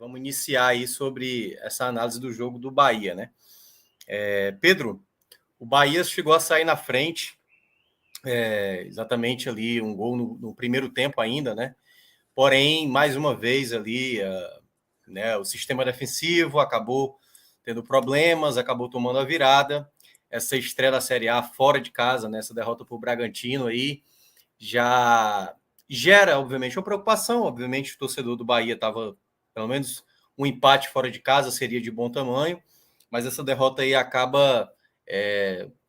Vamos iniciar aí sobre essa análise do jogo do Bahia, né? Pedro, o Bahia chegou a sair na frente, exatamente ali um gol no primeiro tempo ainda, né? Porém, mais uma vez ali, né, o sistema defensivo acabou tendo problemas, acabou tomando a virada. Essa estreia da Série A fora de casa, né, essa derrota para o Bragantino aí, já gera, obviamente, uma preocupação. Obviamente, o torcedor do Bahia estava, pelo menos, um empate fora de casa seria de bom tamanho, mas essa derrota aí acaba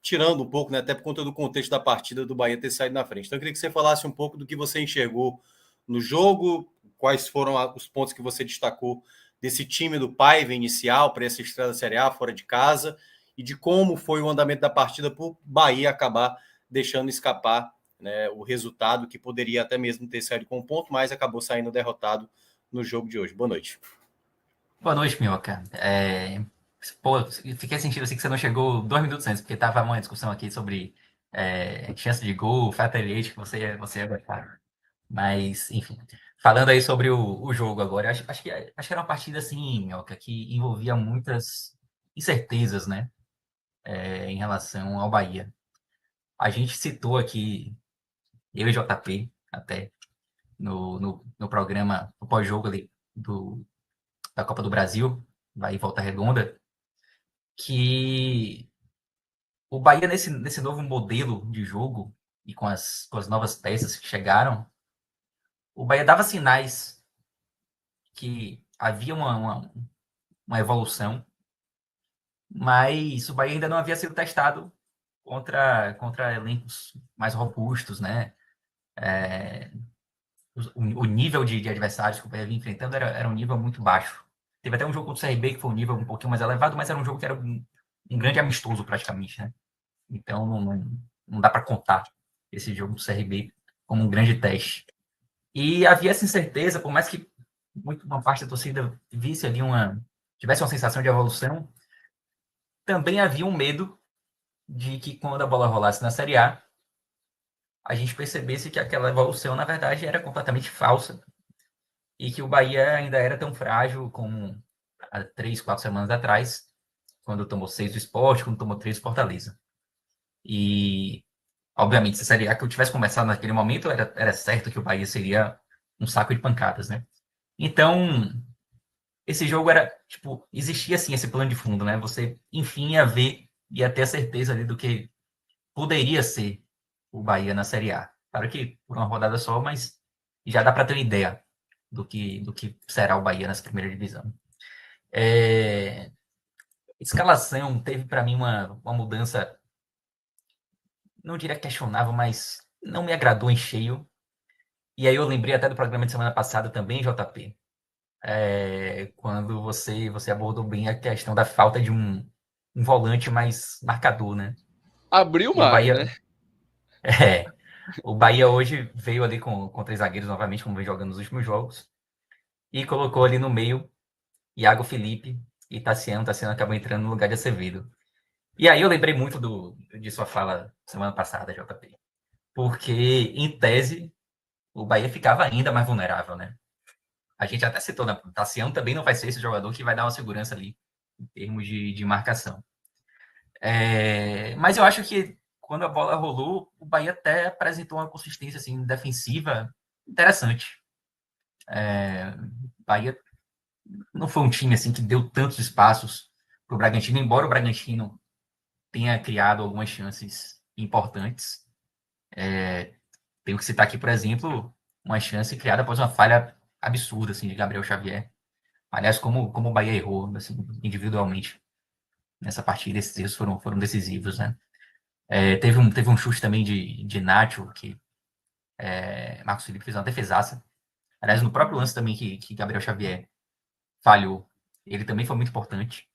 tirando um pouco, né, até por conta do contexto da partida do Bahia ter saído na frente. Então, eu queria que você falasse um pouco do que você enxergou no jogo, quais foram os pontos que você destacou desse time do Paiva inicial para essa estreia da Série A fora de casa e de como foi o andamento da partida para o Bahia acabar deixando escapar, né, o resultado que poderia até mesmo ter saído com um ponto, mas acabou saindo derrotado no jogo de hoje. Boa noite. Boa noite, Minhoca. Pô, fiquei sentindo assim que você não chegou 2 minutos antes, porque tava uma discussão aqui sobre chance de gol, fatality, que você ia gostar. Mas, enfim, falando aí sobre o jogo agora, acho que era uma partida assim, Minhoca, que envolvia muitas incertezas, né, em relação ao Bahia. A gente citou aqui, eu e JP, até, no programa, no pós-jogo ali da Copa do Brasil, vai em Volta Redonda, que o Bahia, nesse novo modelo de jogo e com as novas peças que chegaram, o Bahia dava sinais que havia uma evolução, mas o Bahia ainda não havia sido testado contra elencos mais robustos, né? O nível de adversários que o Bahia vinha enfrentando era um nível muito baixo. Teve até um jogo contra o CRB que foi um nível um pouquinho mais elevado, mas era um jogo que era um grande amistoso praticamente, né? Então não dá para contar esse jogo do CRB como um grande teste. E havia essa incerteza, por mais que uma parte da torcida visse ali tivesse uma sensação de evolução, também havia um medo de que quando a bola rolasse na Série a gente percebesse que aquela evolução, na verdade, era completamente falsa e que o Bahia ainda era tão frágil como há 3, 4 semanas atrás, quando tomou 6 do Sport, quando tomou 3 do Fortaleza. E, obviamente, se a Série A que eu tivesse começado naquele momento, era certo que o Bahia seria um saco de pancadas, né? Então, esse jogo era, tipo, existia assim esse plano de fundo, né? Você, enfim, ia ver, ia ter a certeza ali do que poderia ser o Bahia na Série A. Claro que por uma rodada só, mas já dá para ter uma ideia do que será o Bahia nessa primeira divisão. Escalação teve para mim uma mudança, não diria questionável, mas não me agradou em cheio. E aí eu lembrei até do programa de semana passada também, JP, quando você abordou bem a questão da falta de um volante mais marcador, né? Abriu E o mais, Bahia, né? o Bahia hoje veio ali com 3 zagueiros novamente, como vem jogando nos últimos jogos, e colocou ali no meio Iago Felipe e Tassiano. Tassiano acabou entrando no lugar de Acevedo. E aí eu lembrei muito de sua fala semana passada, JP, porque em tese o Bahia ficava ainda mais vulnerável, né? A gente até citou, né? O Tassiano também não vai ser esse jogador que vai dar uma segurança ali em termos de marcação. Mas eu acho que quando a bola rolou, o Bahia até apresentou uma consistência assim, defensiva interessante. O Bahia não foi um time assim que deu tantos espaços para o Bragantino, embora o Bragantino tenha criado algumas chances importantes. Tenho que citar aqui, por exemplo, uma chance criada após uma falha absurda assim, de Gabriel Xavier. Aliás, como o Bahia errou assim, individualmente nessa partida, esses erros foram decisivos, né? Teve um chute também de Nacho, que Marcos Felipe fez uma defesaça. Aliás, no próprio lance também que Gabriel Xavier falhou, ele também foi muito importante.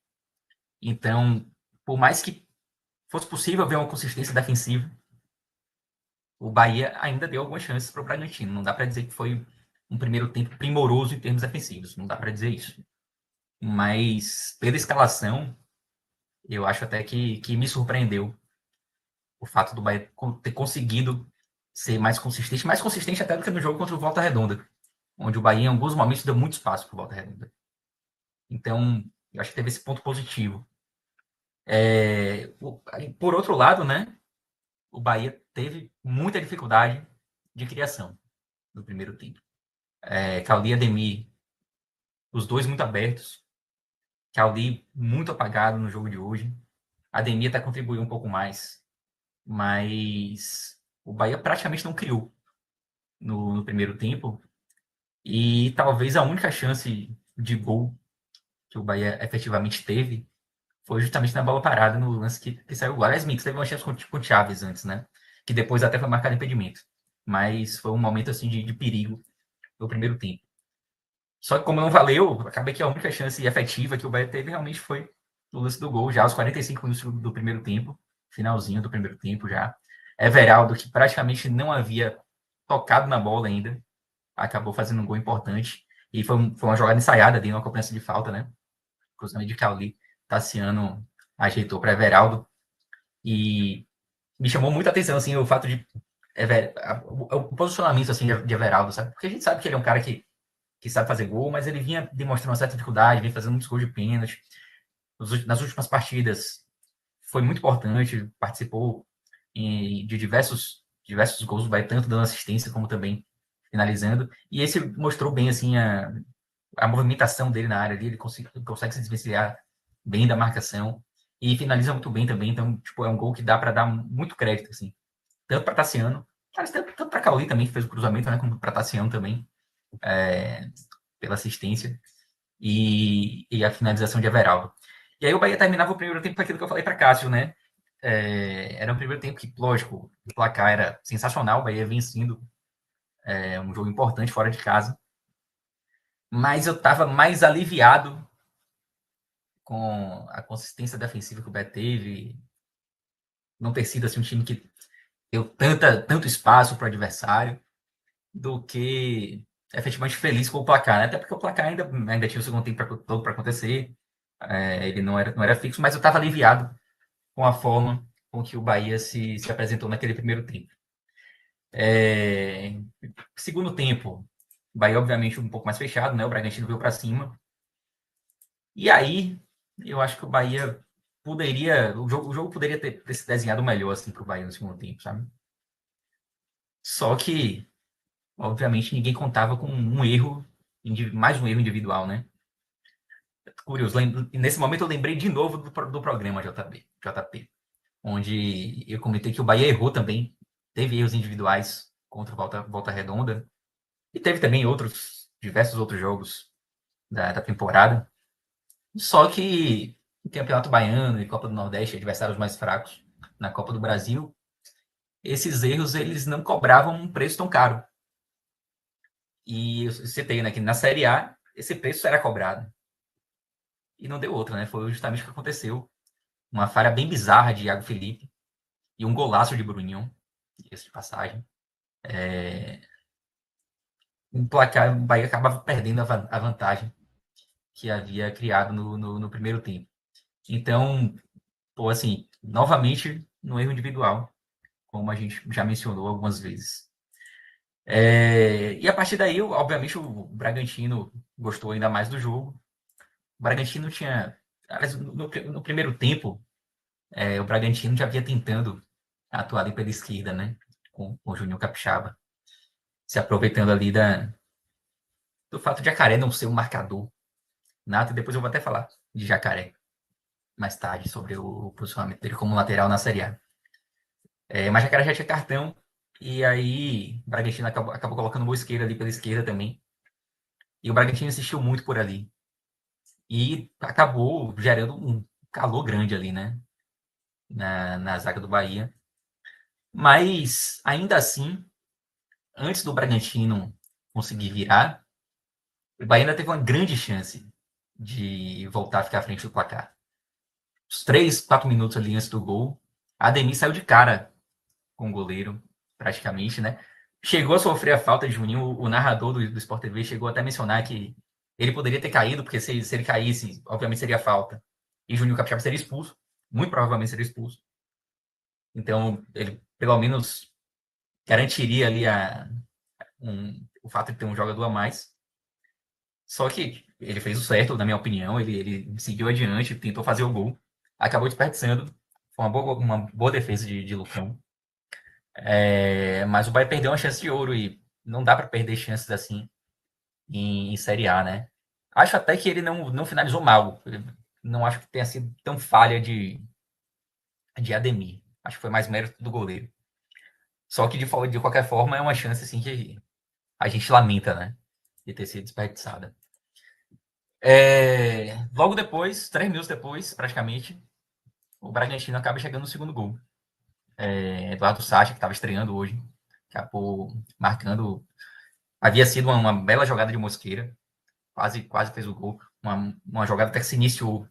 Então, por mais que fosse possível ver uma consistência defensiva, o Bahia ainda deu algumas chances para o Bragantino. Não dá para dizer que foi um primeiro tempo primoroso em termos defensivos, não dá para dizer isso. Mas, pela escalação, eu acho até que me surpreendeu o fato do Bahia ter conseguido ser mais consistente até do que no jogo contra o Volta Redonda, onde o Bahia, em alguns momentos, deu muito espaço para o Volta Redonda. Então, eu acho que teve esse ponto positivo. Por outro lado, né, o Bahia teve muita dificuldade de criação no primeiro tempo. Cauli e Ademir, os dois muito abertos. Cauli muito apagado no jogo de hoje. Ademir até contribuiu um pouco mais, mas o Bahia praticamente não criou no primeiro tempo. E talvez a única chance de gol que o Bahia efetivamente teve foi justamente na bola parada, no lance que saiu o gol. Aliás, Mix teve uma chance com o Chaves antes, né? Que depois até foi marcado impedimento. Mas foi um momento assim de perigo no primeiro tempo. Só que como não valeu, acabei que a única chance efetiva que o Bahia teve realmente foi no lance do gol, já aos 45 minutos do primeiro tempo, finalzinho do primeiro tempo já. Everaldo, que praticamente não havia tocado na bola ainda, acabou fazendo um gol importante. E foi uma jogada ensaiada ali, uma cobrança de falta, né? Cruzamento de Cauli, Tassiano ajeitou para Everaldo. E me chamou muita atenção, assim, o fato de o posicionamento assim, de Everaldo, sabe? Porque a gente sabe que ele é um cara que sabe fazer gol, mas ele vinha demonstrando uma certa dificuldade, vinha fazendo muitos gols de pênalti. Nas últimas partidas foi muito importante, participou de diversos gols do Bahia, tanto dando assistência como também finalizando. E esse mostrou bem assim a movimentação dele na área ali, ele consegue se desvencilhar bem da marcação e finaliza muito bem também. Então, tipo, é um gol que dá para dar muito crédito, assim, tanto para Tassiano, tanto para Cauli também, que fez o cruzamento, né, como para Tassiano também, pela assistência e a finalização de Everaldo. E aí o Bahia terminava o primeiro tempo com aquilo que eu falei para Cássio, né? Era um primeiro tempo que, lógico, o placar era sensacional, o Bahia vencendo um jogo importante fora de casa. Mas eu estava mais aliviado com a consistência defensiva que o Bahia teve, não ter sido assim, um time que deu tanto espaço para o adversário, do que efetivamente feliz com o placar, né? Até porque o placar ainda tinha o segundo tempo todo para acontecer, ele não era fixo, mas eu estava aliviado com a forma com que o Bahia se apresentou naquele primeiro tempo. Segundo tempo, o Bahia obviamente um pouco mais fechado, né? O Bragantino veio para cima. E aí, eu acho que o Bahia o jogo poderia ter se desenhado melhor assim para o Bahia no segundo tempo, sabe? Só que, obviamente, ninguém contava com mais um erro individual, né? Curioso, nesse momento eu lembrei de novo do programa JP, onde eu comentei que o Bahia errou também, teve erros individuais contra o Volta Redonda, e teve também diversos outros jogos da temporada. Só que o Campeonato Baiano e Copa do Nordeste, adversários mais fracos na Copa do Brasil, esses erros eles não cobravam um preço tão caro. E eu citei, né, que na Série A esse preço era cobrado. E não deu outra, né? Foi justamente o que aconteceu. Uma falha bem bizarra de Iago Felipe e um golaço de Bruninho, diga-se de passagem. Um placar, o Bahia acabava perdendo a vantagem que havia criado no primeiro tempo. Então, pô, assim, novamente, no erro individual, como a gente já mencionou algumas vezes. E a partir daí, obviamente, o Bragantino gostou ainda mais do jogo. O Bragantino tinha. No primeiro tempo, o Bragantino já vinha tentando atuar ali pela esquerda, né? Com o Júnior Capixaba. Se aproveitando ali do fato de Jacaré não ser um marcador nato. E depois eu vou até falar de Jacaré mais tarde, sobre o posicionamento dele como lateral na Série A. Mas Jacaré já tinha cartão. E aí o Bragantino acabou colocando o Mosqueira ali pela esquerda também. E o Bragantino insistiu muito por ali. E acabou gerando um calor grande ali, né? Na zaga do Bahia. Mas, ainda assim, antes do Bragantino conseguir virar, o Bahia ainda teve uma grande chance de voltar a ficar à frente do placar. Os 3, 4 minutos ali antes do gol, a Ademir saiu de cara com o goleiro, praticamente, né? Chegou a sofrer a falta de Juninho, o narrador do Sport TV chegou até a mencionar que ele poderia ter caído, porque se ele caísse, obviamente seria falta. E Juninho Capixaba seria expulso, muito provavelmente seria expulso. Então, ele pelo menos garantiria ali o fato de ter um jogador a mais. Só que ele fez o certo, na minha opinião, ele seguiu adiante, tentou fazer o gol, acabou desperdiçando. Foi uma boa defesa de Lucão. Mas o Bahia perdeu uma chance de ouro e não dá para perder chances assim em Série A, né? Acho até que ele não finalizou mal. Não acho que tenha sido tão falha de Ademir. Acho que foi mais mérito do goleiro. Só que de qualquer forma é uma chance assim que a gente lamenta, né? De ter sido desperdiçada. Logo depois, 3 minutos depois, praticamente, o Bragantino acaba chegando no segundo gol. Eduardo Sacha, que estava estreando hoje, acabou marcando. Havia sido uma bela jogada de Mosqueira, quase fez o gol. Uma jogada até que se iniciou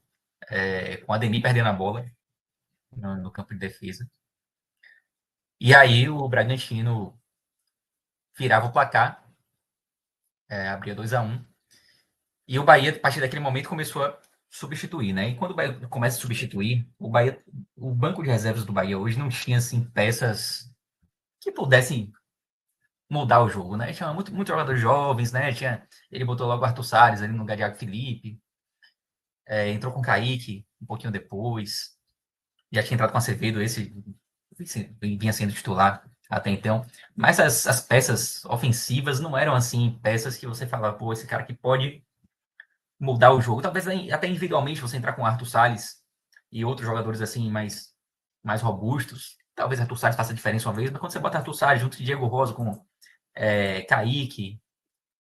com a Ademir perdendo a bola no campo de defesa. E aí o Bragantino virava o placar, abria 2-1. E o Bahia, a partir daquele momento, começou a substituir, né? E quando o Bahia começa a substituir, o banco de reservas do Bahia hoje não tinha assim peças que pudessem mudar o jogo, né? Tinha muito jogadores jovens, né? Ele botou logo o Arthur Salles ali no lugar de Thiago Felipe, entrou com o Kaique um pouquinho depois, já tinha entrado com o Acevedo, esse vinha sendo titular até então. Mas as peças ofensivas não eram assim peças que você falava, pô, esse cara que pode mudar o jogo. Talvez até individualmente você entrar com o Arthur Salles e outros jogadores assim mais robustos. Talvez Arthur Salles faça diferença uma vez, mas quando você bota Arthur Salles junto de Diego Rosa com Kaique,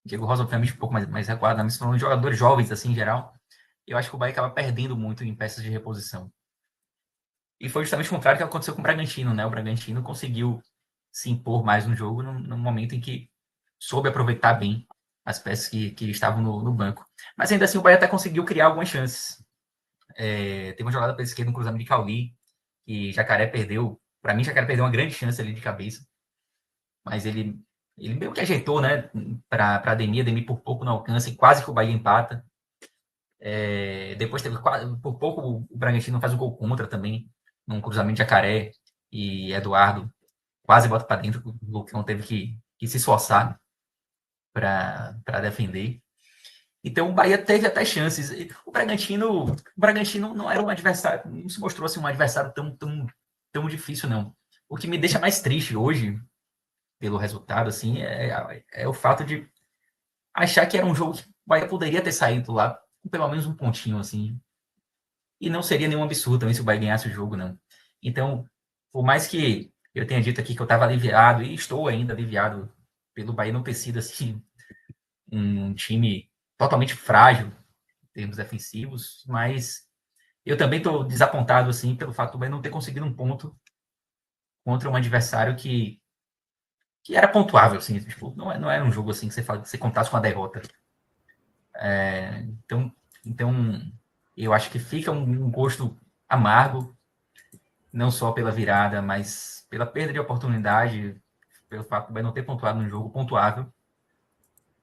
Diego Rosa obviamente um pouco mais recuado, mas falando de jogadores jovens assim em geral, eu acho que o Bahia acaba perdendo muito em peças de reposição. E foi justamente o contrário que aconteceu com o Bragantino, né? O Bragantino conseguiu se impor mais no jogo no momento em que soube aproveitar bem as peças que estavam no banco. Mas ainda assim o Bahia até conseguiu criar algumas chances. Teve uma jogada pela esquerda, um cruzamento de Cauli, que Jacaré perdeu. Para mim, Jacaré perdeu uma grande chance ali de cabeça. Mas ele meio que ajeitou, né? Para Ademir por pouco no alcance, quase que o Bahia empata. Depois teve por pouco o Bragantino faz o gol contra também, num cruzamento de Jacaré e Eduardo quase bota para dentro, o Lucão teve que se esforçar para defender. Então o Bahia teve até chances. O Bragantino não era um adversário, não se mostrou assim, um adversário tão difícil, não. O que me deixa mais triste hoje, pelo resultado, assim, é o fato de achar que era um jogo que o Bahia poderia ter saído lá com pelo menos um pontinho, assim. E não seria nenhum absurdo também se o Bahia ganhasse o jogo, não. Então, por mais que eu tenha dito aqui que eu estava aliviado, e estou ainda aliviado pelo Bahia não ter sido assim, um time totalmente frágil em termos defensivos, mas eu também estou desapontado assim pelo fato do Bahia não ter conseguido um ponto contra um adversário que era pontuável, assim, tipo, não era um jogo assim que você contasse com a derrota. Então, eu acho que fica um gosto amargo, não só pela virada, mas pela perda de oportunidade, pelo fato do Bahia não ter pontuado num jogo pontuável.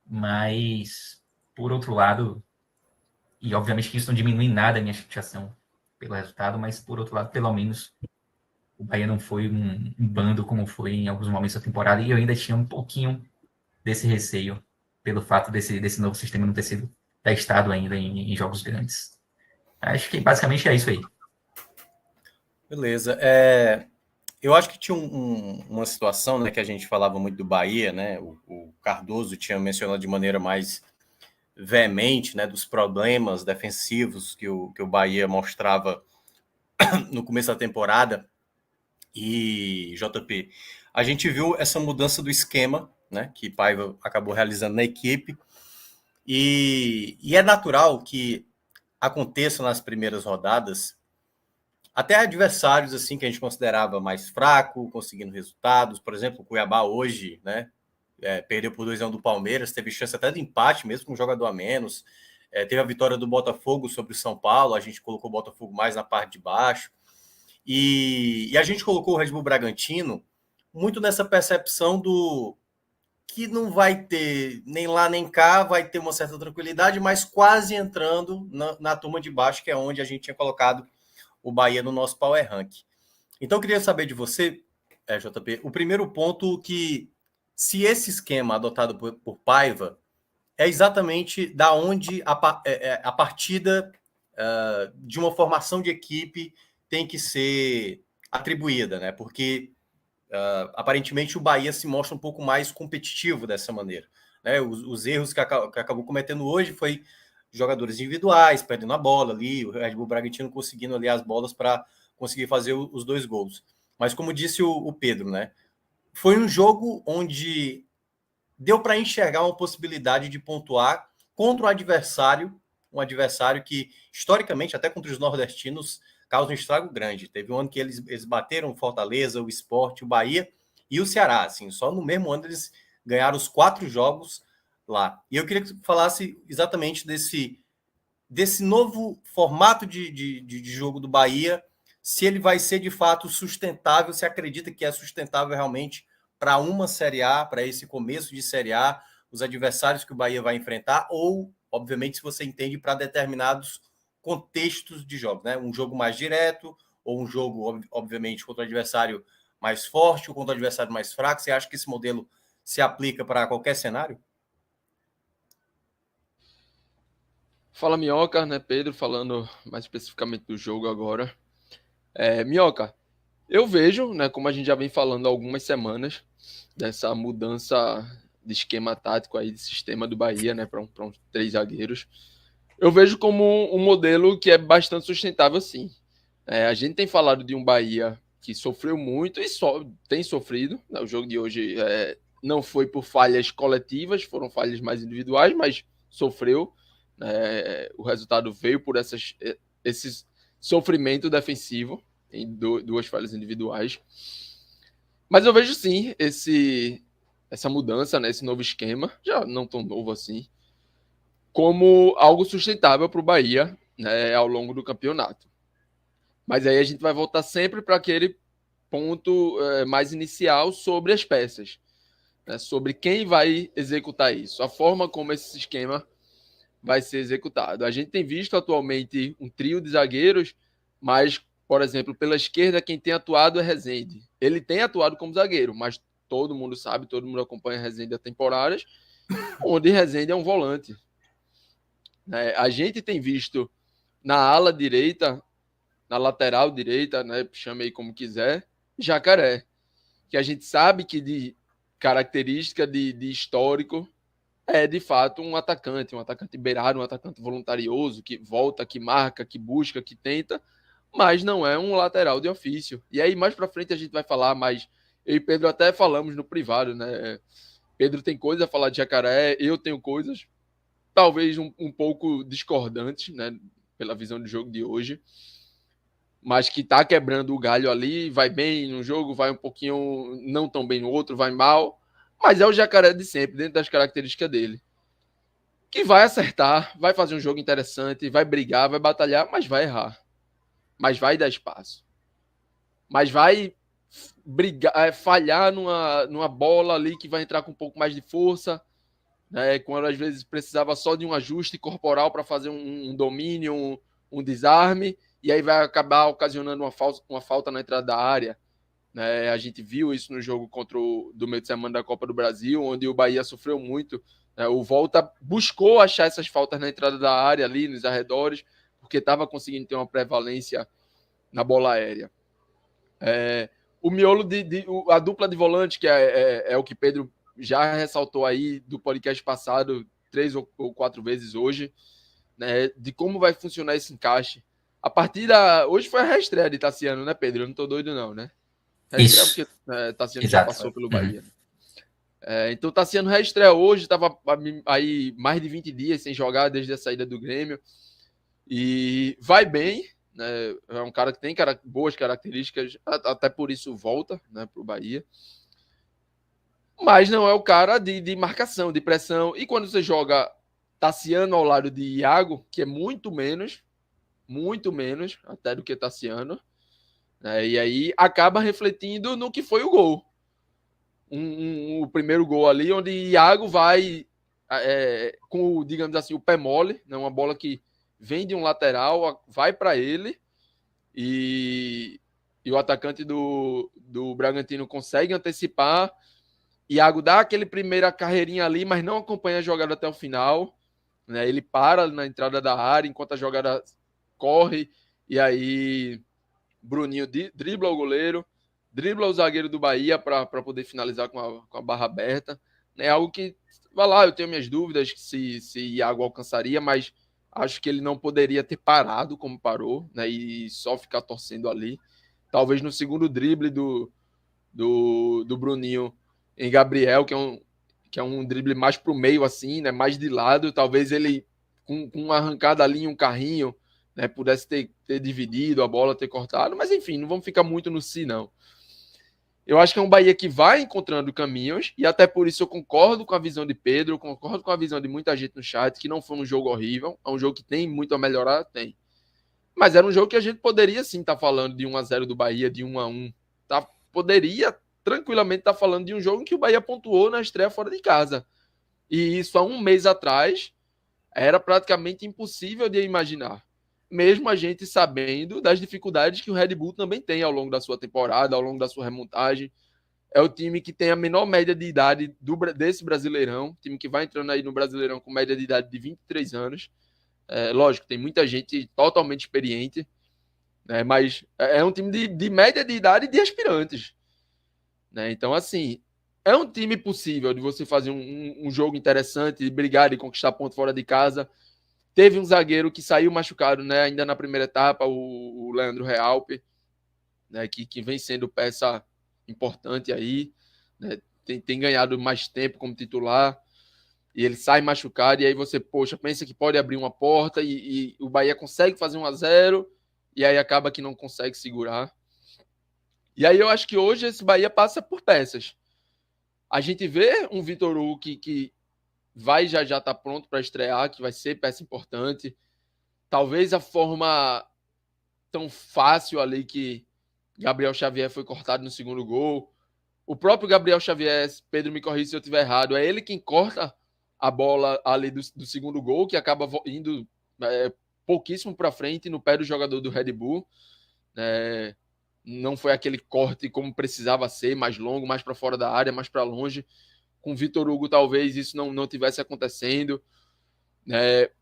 Mas, por outro lado, e obviamente que isso não diminui nada a minha chateação pelo resultado, mas por outro lado, pelo menos, o Bahia não foi um bando como foi em alguns momentos da temporada, e eu ainda tinha um pouquinho desse receio pelo fato desse novo sistema não ter sido testado ainda em jogos grandes. Acho que basicamente é isso aí. Beleza. Eu acho que tinha uma situação, né, que a gente falava muito do Bahia, né? O Cardoso tinha mencionado de maneira mais veemente, né, dos problemas defensivos que o Bahia mostrava no começo da temporada. E, JP, a gente viu essa mudança do esquema, né, que Paiva acabou realizando na equipe. E é natural que aconteça nas primeiras rodadas até adversários assim que a gente considerava mais fraco, conseguindo resultados. Por exemplo, o Cuiabá hoje, né? Perdeu por 2-1 do Palmeiras, teve chance até de empate, mesmo com um jogador a menos. Teve a vitória do Botafogo sobre o São Paulo, a gente colocou o Botafogo mais na parte de baixo. E a gente colocou o Red Bull Bragantino muito nessa percepção do que não vai ter nem lá nem cá, vai ter uma certa tranquilidade, mas quase entrando na turma de baixo, que é onde a gente tinha colocado o Bahia no nosso Power Rank. Então, eu queria saber de você, JP, o primeiro ponto que, se esse esquema adotado por Paiva é exatamente da onde a partida de uma formação de equipe tem que ser atribuída, né? Porque aparentemente o Bahia se mostra um pouco mais competitivo dessa maneira, né? Os erros que acabou cometendo hoje foi jogadores individuais perdendo a bola ali, o Red Bull Bragantino conseguindo ali as bolas para conseguir fazer os 2 gols. Mas como disse o Pedro, né? Foi um jogo onde deu para enxergar uma possibilidade de pontuar contra um adversário que, historicamente, até contra os nordestinos, causa um estrago grande. Teve um ano que eles bateram o Fortaleza, o Sport, o Bahia e o Ceará. Assim, só no mesmo ano eles ganharam os 4 jogos lá. E eu queria que você falasse exatamente desse novo formato de jogo do Bahia, se ele vai ser de fato sustentável, se acredita que é sustentável realmente para uma Série A, para esse começo de Série A, os adversários que o Bahia vai enfrentar, ou, obviamente, se você entende para determinados contextos de jogo, né? Um jogo mais direto, ou um jogo, obviamente, contra o adversário mais forte, ou contra o adversário mais fraco. Você acha que esse modelo se aplica para qualquer cenário? Fala, Minhoca, né? Pedro, falando mais especificamente do jogo agora. Minhoca, eu vejo, né, como a gente já vem falando há algumas semanas, dessa mudança de esquema tático aí, de sistema do Bahia, né, para uns 3 zagueiros. Eu vejo como um modelo que é bastante sustentável, sim. A gente tem falado de um Bahia que sofreu muito e tem sofrido. Né? O jogo de hoje não foi por falhas coletivas, foram falhas mais individuais, mas sofreu. O resultado veio por esse sofrimento defensivo em 2 falhas individuais. Mas eu vejo sim essa mudança, né, esse novo esquema, já não tão novo assim, como algo sustentável para o Bahia, né, ao longo do campeonato. Mas aí a gente vai voltar sempre para aquele ponto mais inicial sobre as peças, né, sobre quem vai executar isso, a forma como esse esquema vai ser executado. A gente tem visto atualmente um trio de zagueiros, mas, por exemplo, pela esquerda, quem tem atuado é Rezende. Ele tem atuado como zagueiro, mas todo mundo sabe, todo mundo acompanha Rezende há temporadas, onde Rezende é um volante. A gente tem visto na ala direita, na lateral direita, né, chame aí como quiser, Jacaré, que a gente sabe que de característica de histórico é de fato um atacante beirado, um atacante voluntarioso, que volta, que marca, que busca, que tenta, mas não é um lateral de ofício. E aí mais para frente a gente vai falar, mas eu e Pedro até falamos no privado, né? Pedro tem coisas a falar de Jacaré, eu tenho coisas talvez um pouco discordantes, né, pela visão do jogo de hoje, mas que tá quebrando o galho ali, vai bem no jogo, vai um pouquinho não tão bem no outro, vai mal, mas é o Jacaré de sempre, dentro das características dele. Que vai acertar, vai fazer um jogo interessante, vai brigar, vai batalhar, mas vai errar. Mas vai dar espaço. Mas vai brigar, falhar numa bola ali que vai entrar com um pouco mais de força, né? Quando às vezes precisava só de um ajuste corporal para fazer um domínio, um desarme, e aí vai acabar ocasionando uma falta na entrada da área. Né? A gente viu isso no jogo contra do meio de semana da Copa do Brasil, onde o Bahia sofreu muito. Né? O Volta buscou achar essas faltas na entrada da área, ali nos arredores, porque estava conseguindo ter uma prevalência na bola aérea. O miolo, a dupla de volante, que é o que Pedro já ressaltou aí do podcast passado 3 ou 4 vezes hoje, né? De como vai funcionar esse encaixe. A partida. Hoje foi a reestreia de Tassiano, né, Pedro? Eu não tô doido, não, né? Reestreia Isso, porque Tassiano já exato. passou pelo Bahia. Então Tassiano reestreia hoje, estava aí mais de 20 dias sem jogar desde a saída do Grêmio. E vai bem, né? É um cara que tem boas características, até por isso volta, né, para o Bahia. Mas não é o cara de marcação, de pressão. E quando você joga Tassiano ao lado de Iago, que é muito menos até do que Tassiano, né? E aí acaba refletindo no que foi o gol. O primeiro gol ali, onde Iago vai com, digamos assim, o pé mole, né? Uma bola que vem de um lateral, vai para ele e o atacante do Bragantino consegue antecipar Iago dá aquele primeira carreirinha ali, mas não acompanha a jogada até o final, né? Ele para na entrada da área enquanto a jogada corre, e aí Bruninho dribla o goleiro, dribla o zagueiro do Bahia para poder finalizar com a barra aberta. É algo que, vai lá, eu tenho minhas dúvidas se Iago alcançaria, mas acho que ele não poderia ter parado como parou, né? E só ficar torcendo ali. Talvez no segundo drible do Bruninho em Gabriel, que é um drible mais para o meio, assim, né? Mais de lado. Talvez ele, com uma arrancada ali em um carrinho, né? Pudesse ter dividido a bola, ter cortado. Mas enfim, não vamos ficar muito no si, não. Eu acho que é um Bahia que vai encontrando caminhos, e até por isso eu concordo com a visão de Pedro, concordo com a visão de muita gente no chat, que não foi um jogo horrível, é um jogo que tem muito a melhorar, tem. Mas era um jogo que a gente poderia sim estar falando de 1-0 do Bahia, de 1-1. Tá? Poderia tranquilamente estar falando de um jogo em que o Bahia pontuou na estreia fora de casa. E isso há um mês atrás era praticamente impossível de imaginar. Mesmo a gente sabendo das dificuldades que o Red Bull também tem ao longo da sua temporada, ao longo da sua remontagem. É o time que tem a menor média de idade desse Brasileirão, time que vai entrando aí no Brasileirão com média de idade de 23 anos. Lógico, tem muita gente totalmente experiente, né? Mas é um time de média de idade de aspirantes, né? Então, assim, é um time possível de você fazer um jogo interessante, de brigar e conquistar ponto fora de casa. Teve um zagueiro que saiu machucado, né? Ainda na primeira etapa, o Leandro Realpe, né? Que vem sendo peça importante aí, né? Tem ganhado mais tempo como titular. E ele sai machucado, e aí você, poxa, pensa que pode abrir uma porta, e o Bahia consegue fazer 1-0, e aí acaba que não consegue segurar. E aí eu acho que hoje esse Bahia passa por peças. A gente vê um Vitor Hugo que vai já tá pronto para estrear, que vai ser peça importante. Talvez a forma tão fácil ali que Gabriel Xavier foi cortado no segundo gol. O próprio Gabriel Xavier, Pedro me corrija se eu estiver errado, é ele quem corta a bola ali do segundo gol, que acaba indo pouquíssimo para frente no pé do jogador do Red Bull. Não foi aquele corte como precisava ser, mais longo, mais para fora da área, mais para longe. Com o Vitor Hugo, talvez isso não tivesse acontecendo.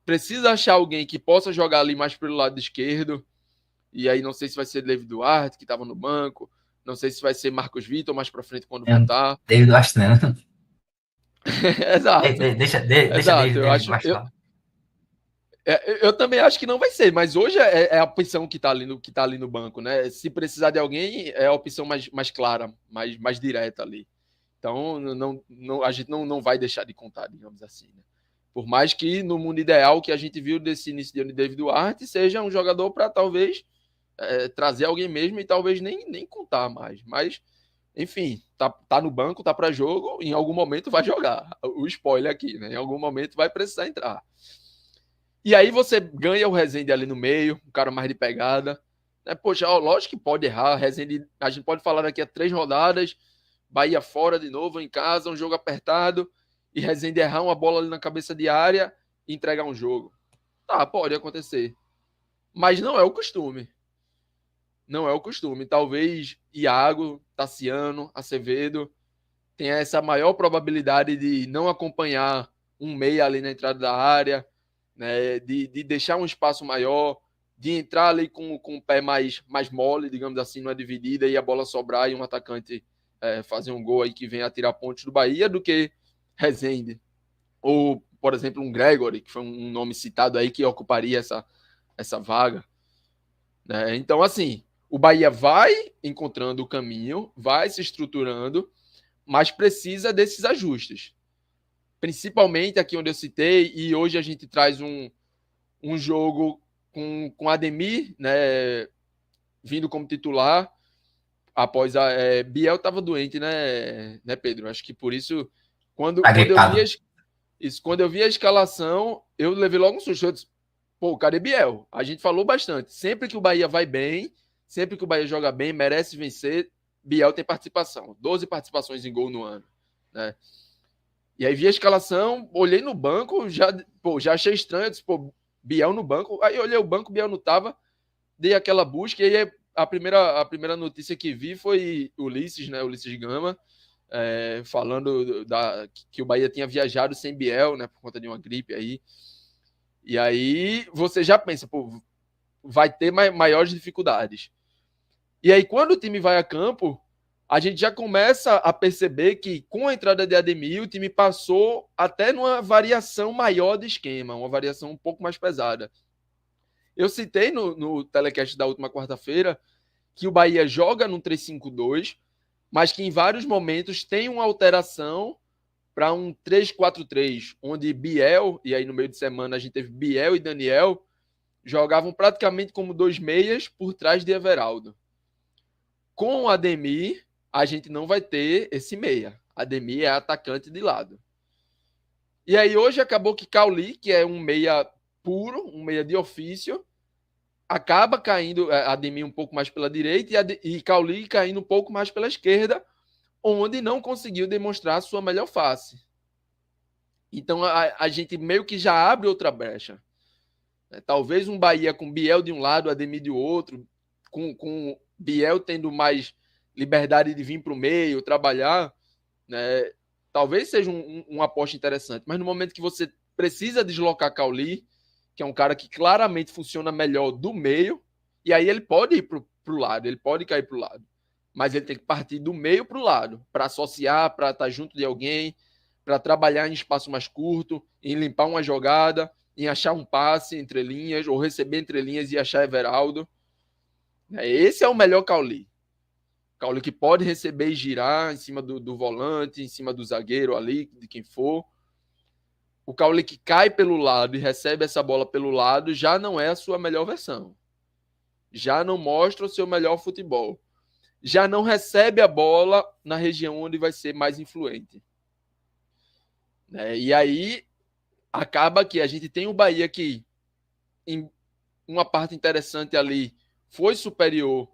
Precisa achar alguém que possa jogar ali mais pelo lado esquerdo. E aí não sei se vai ser David Duarte, que estava no banco. Não sei se vai ser Marcos Vitor mais para frente quando voltar. David Duarte, né? Exato. Deixa Exato. David Duarte lá. Eu também acho que não vai ser, mas hoje é a opção que está ali no banco, né? Se precisar de alguém, é a opção mais clara, mais direta ali. Então, a gente não vai deixar de contar, digamos assim, né? Por mais que no mundo ideal que a gente viu desse início de ano de David Duarte seja um jogador para talvez trazer alguém mesmo e talvez nem contar mais. Mas, enfim, tá no banco, tá para jogo, em algum momento vai jogar. O spoiler aqui, né? Em algum momento vai precisar entrar. E aí você ganha o Rezende ali no meio, um cara mais de pegada. Poxa, lógico que pode errar. Rezende, a gente pode falar daqui a 3 rodadas, Bahia fora de novo, em casa, um jogo apertado, e Rezende errar uma bola ali na cabeça de área e entregar um jogo. Tá, pode acontecer. Mas não é o costume. Não é o costume. Talvez Iago, Tassiano, Acevedo tenha essa maior probabilidade de não acompanhar um meia ali na entrada da área, né, de deixar um espaço maior, de entrar ali com o pé mais mole, digamos assim, numa dividida, e a bola sobrar e um atacante fazer um gol aí que venha a tirar pontos do Bahia, do que Rezende. Ou, por exemplo, um Gregory, que foi um nome citado aí que ocuparia essa vaga. Né? Então, assim, o Bahia vai encontrando o caminho, vai se estruturando, mas precisa desses ajustes. Principalmente aqui onde eu citei, e hoje a gente traz um jogo com Ademir, né, vindo como titular, após Biel estava doente, né, Pedro? Acho que por isso, quando eu vi a escalação, eu levei logo um susto. Eu disse, pô, cadê Biel? A gente falou bastante. Sempre que o Bahia vai bem, sempre que o Bahia joga bem, merece vencer, Biel tem participação. 12 participações em gol no ano, né? E aí vi a escalação, olhei no banco, já achei estranho, disse, pô, Biel no banco. Aí olhei o banco, Biel não tava, dei aquela busca, e aí a primeira notícia que vi foi Ulisses, né, Ulisses Gama, falando que o Bahia tinha viajado sem Biel, né, por conta de uma gripe aí. E aí você já pensa, pô, vai ter maiores dificuldades. E aí quando o time vai a campo, a gente já começa a perceber que com a entrada de Ademir, o time passou até numa variação maior de esquema, uma variação um pouco mais pesada. Eu citei no telecast da última quarta-feira que o Bahia joga no 3-5-2, mas que em vários momentos tem uma alteração para um 3-4-3, onde Biel, e aí no meio de semana a gente teve Biel e Daniel, jogavam praticamente como 2 meias por trás de Everaldo. Com o Ademir, a gente não vai ter esse meia. Ademir é atacante de lado. E aí hoje acabou que Cauli, que é um meia puro, um meia de ofício, acaba caindo Ademir um pouco mais pela direita e Cauli caindo um pouco mais pela esquerda, onde não conseguiu demonstrar a sua melhor face. Então a gente meio que já abre outra brecha. Talvez um Bahia com Biel de um lado, Ademir de outro, com Biel tendo mais liberdade de vir para o meio, trabalhar, né? Talvez seja uma aposta interessante. Mas no momento que você precisa deslocar Cauli, que é um cara que claramente funciona melhor do meio, e aí ele pode ir para o lado, ele pode cair para o lado. Mas ele tem que partir do meio para o lado, para associar, para estar junto de alguém, para trabalhar em espaço mais curto, em limpar uma jogada, em achar um passe entre linhas, ou receber entre linhas e achar Everaldo. Esse é o melhor Cauli. Cauli que pode receber e girar em cima do volante, em cima do zagueiro ali, de quem for. O Cauli que cai pelo lado e recebe essa bola pelo lado já não é a sua melhor versão. Já não mostra o seu melhor futebol. Já não recebe a bola na região onde vai ser mais influente. E aí acaba que a gente tem o Bahia que, em uma parte interessante ali, foi superior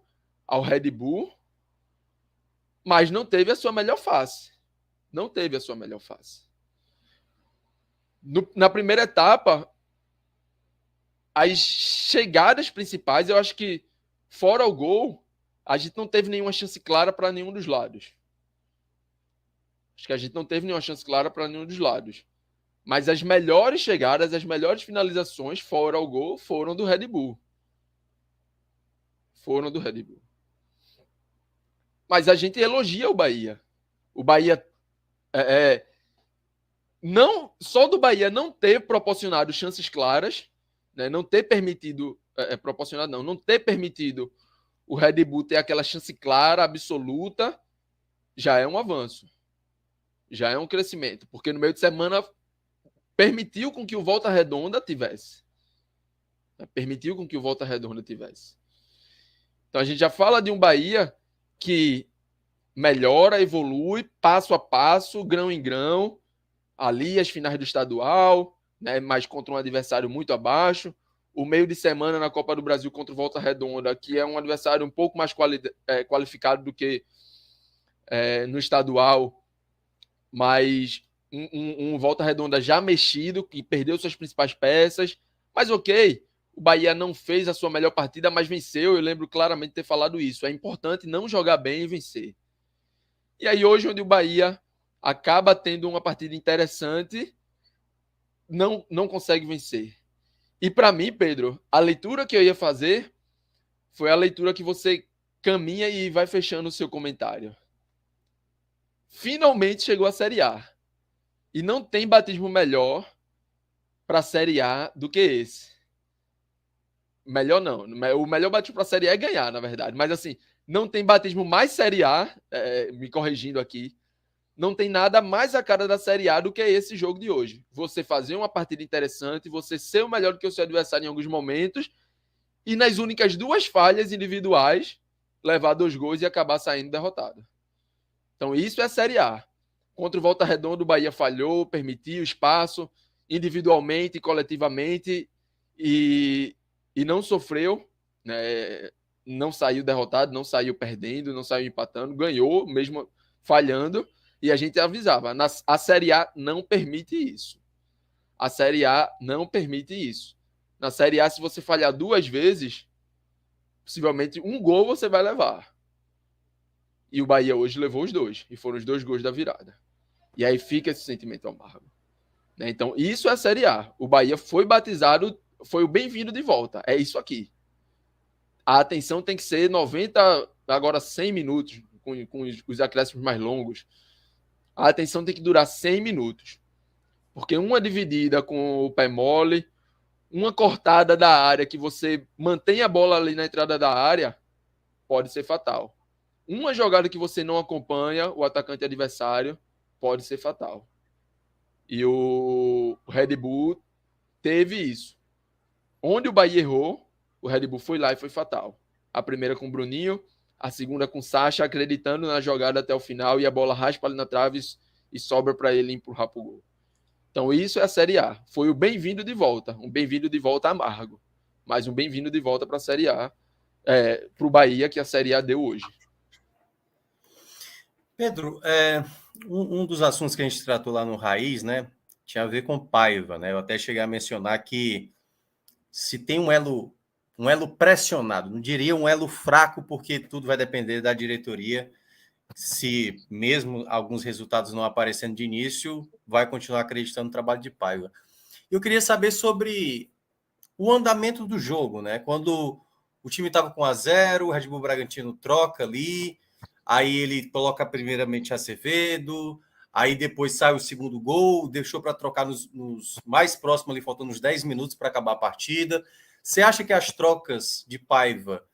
ao Red Bull, mas não teve a sua melhor face. Não teve a sua melhor face. Na primeira etapa, as chegadas principais, eu acho que, fora o gol, a gente não teve nenhuma chance clara para nenhum dos lados. Acho que a gente não teve nenhuma chance clara para nenhum dos lados. Mas as melhores chegadas, as melhores finalizações, fora o gol, foram do Red Bull. Foram do Red Bull. Mas a gente elogia o Bahia. O Bahia não só do Bahia não ter proporcionado chances claras, né, não ter permitido não ter permitido o Red Bull ter aquela chance clara, absoluta, já é um avanço. Já é um crescimento, porque no meio de semana permitiu com que o Volta Redonda tivesse. Permitiu com que o Volta Redonda tivesse. Então a gente já fala de um Bahia que melhora, evolui, passo a passo, grão em grão, ali as finais do estadual, né, mas contra um adversário muito abaixo. O meio de semana na Copa do Brasil contra o Volta Redonda, que é um adversário um pouco mais qualificado do que no estadual, mas um Volta Redonda já mexido, que perdeu suas principais peças. Mas ok, o Bahia não fez a sua melhor partida, mas venceu. Eu lembro claramente de ter falado isso. É importante não jogar bem e vencer. E aí hoje, onde o Bahia acaba tendo uma partida interessante, não consegue vencer. E para mim, Pedro, a leitura que eu ia fazer foi a leitura que você caminha e vai fechando o seu comentário. Finalmente chegou a Série A. E não tem batismo melhor para a Série A do que esse. Melhor não. O melhor batismo para a Série A é ganhar, na verdade. Mas assim, não tem batismo mais Série A, me corrigindo aqui, não tem nada mais a cara da Série A do que esse jogo de hoje. Você fazer uma partida interessante, você ser o melhor do que o seu adversário em alguns momentos e nas únicas 2 falhas individuais, levar 2 gols e acabar saindo derrotado. Então isso é a Série A. Contra o Volta Redonda, o Bahia falhou, permitiu espaço individualmente e coletivamente e não sofreu, né? Não saiu derrotado, não saiu perdendo, não saiu empatando, ganhou mesmo falhando. E a gente avisava, a Série A não permite isso. A Série A não permite isso. Na Série A, se você falhar 2 vezes, possivelmente um gol você vai levar. E o Bahia hoje levou os 2. E foram os 2 gols da virada. E aí fica esse sentimento amargo. Né? Então, isso é a Série A. O Bahia foi batizado, foi o bem-vindo de volta. É isso aqui. A atenção tem que ser 90, agora 100 minutos, com os acréscimos mais longos. A atenção tem que durar 100 minutos. Porque uma dividida com o pé mole, uma cortada da área que você mantém a bola ali na entrada da área, pode ser fatal. Uma jogada que você não acompanha o atacante adversário, pode ser fatal. E o Red Bull teve isso. Onde o Bahia errou, o Red Bull foi lá e foi fatal. A primeira com o Bruninho, a segunda com o Sacha, acreditando na jogada até o final, e a bola raspa ali na trave e sobra para ele empurrar para o gol. Então isso é a Série A. Foi o bem-vindo de volta. Um bem-vindo de volta amargo. Mas um bem-vindo de volta para a Série A. Para o Bahia, que a Série A deu hoje. Pedro, um dos assuntos que a gente tratou lá no Raiz, né, tinha a ver com Paiva, né? Eu até cheguei a mencionar que se tem um elo pressionado, não diria um elo fraco, porque tudo vai depender da diretoria. Se mesmo alguns resultados não aparecendo de início, vai continuar acreditando no trabalho de Paiva. Eu queria saber sobre o andamento do jogo, né? Quando o time estava com 1-0, o Red Bull Bragantino troca ali, aí ele coloca primeiramente Acevedo, aí depois sai o segundo gol, deixou para trocar nos mais próximos ali, faltando uns 10 minutos para acabar a partida. Você acha que as trocas de Paiva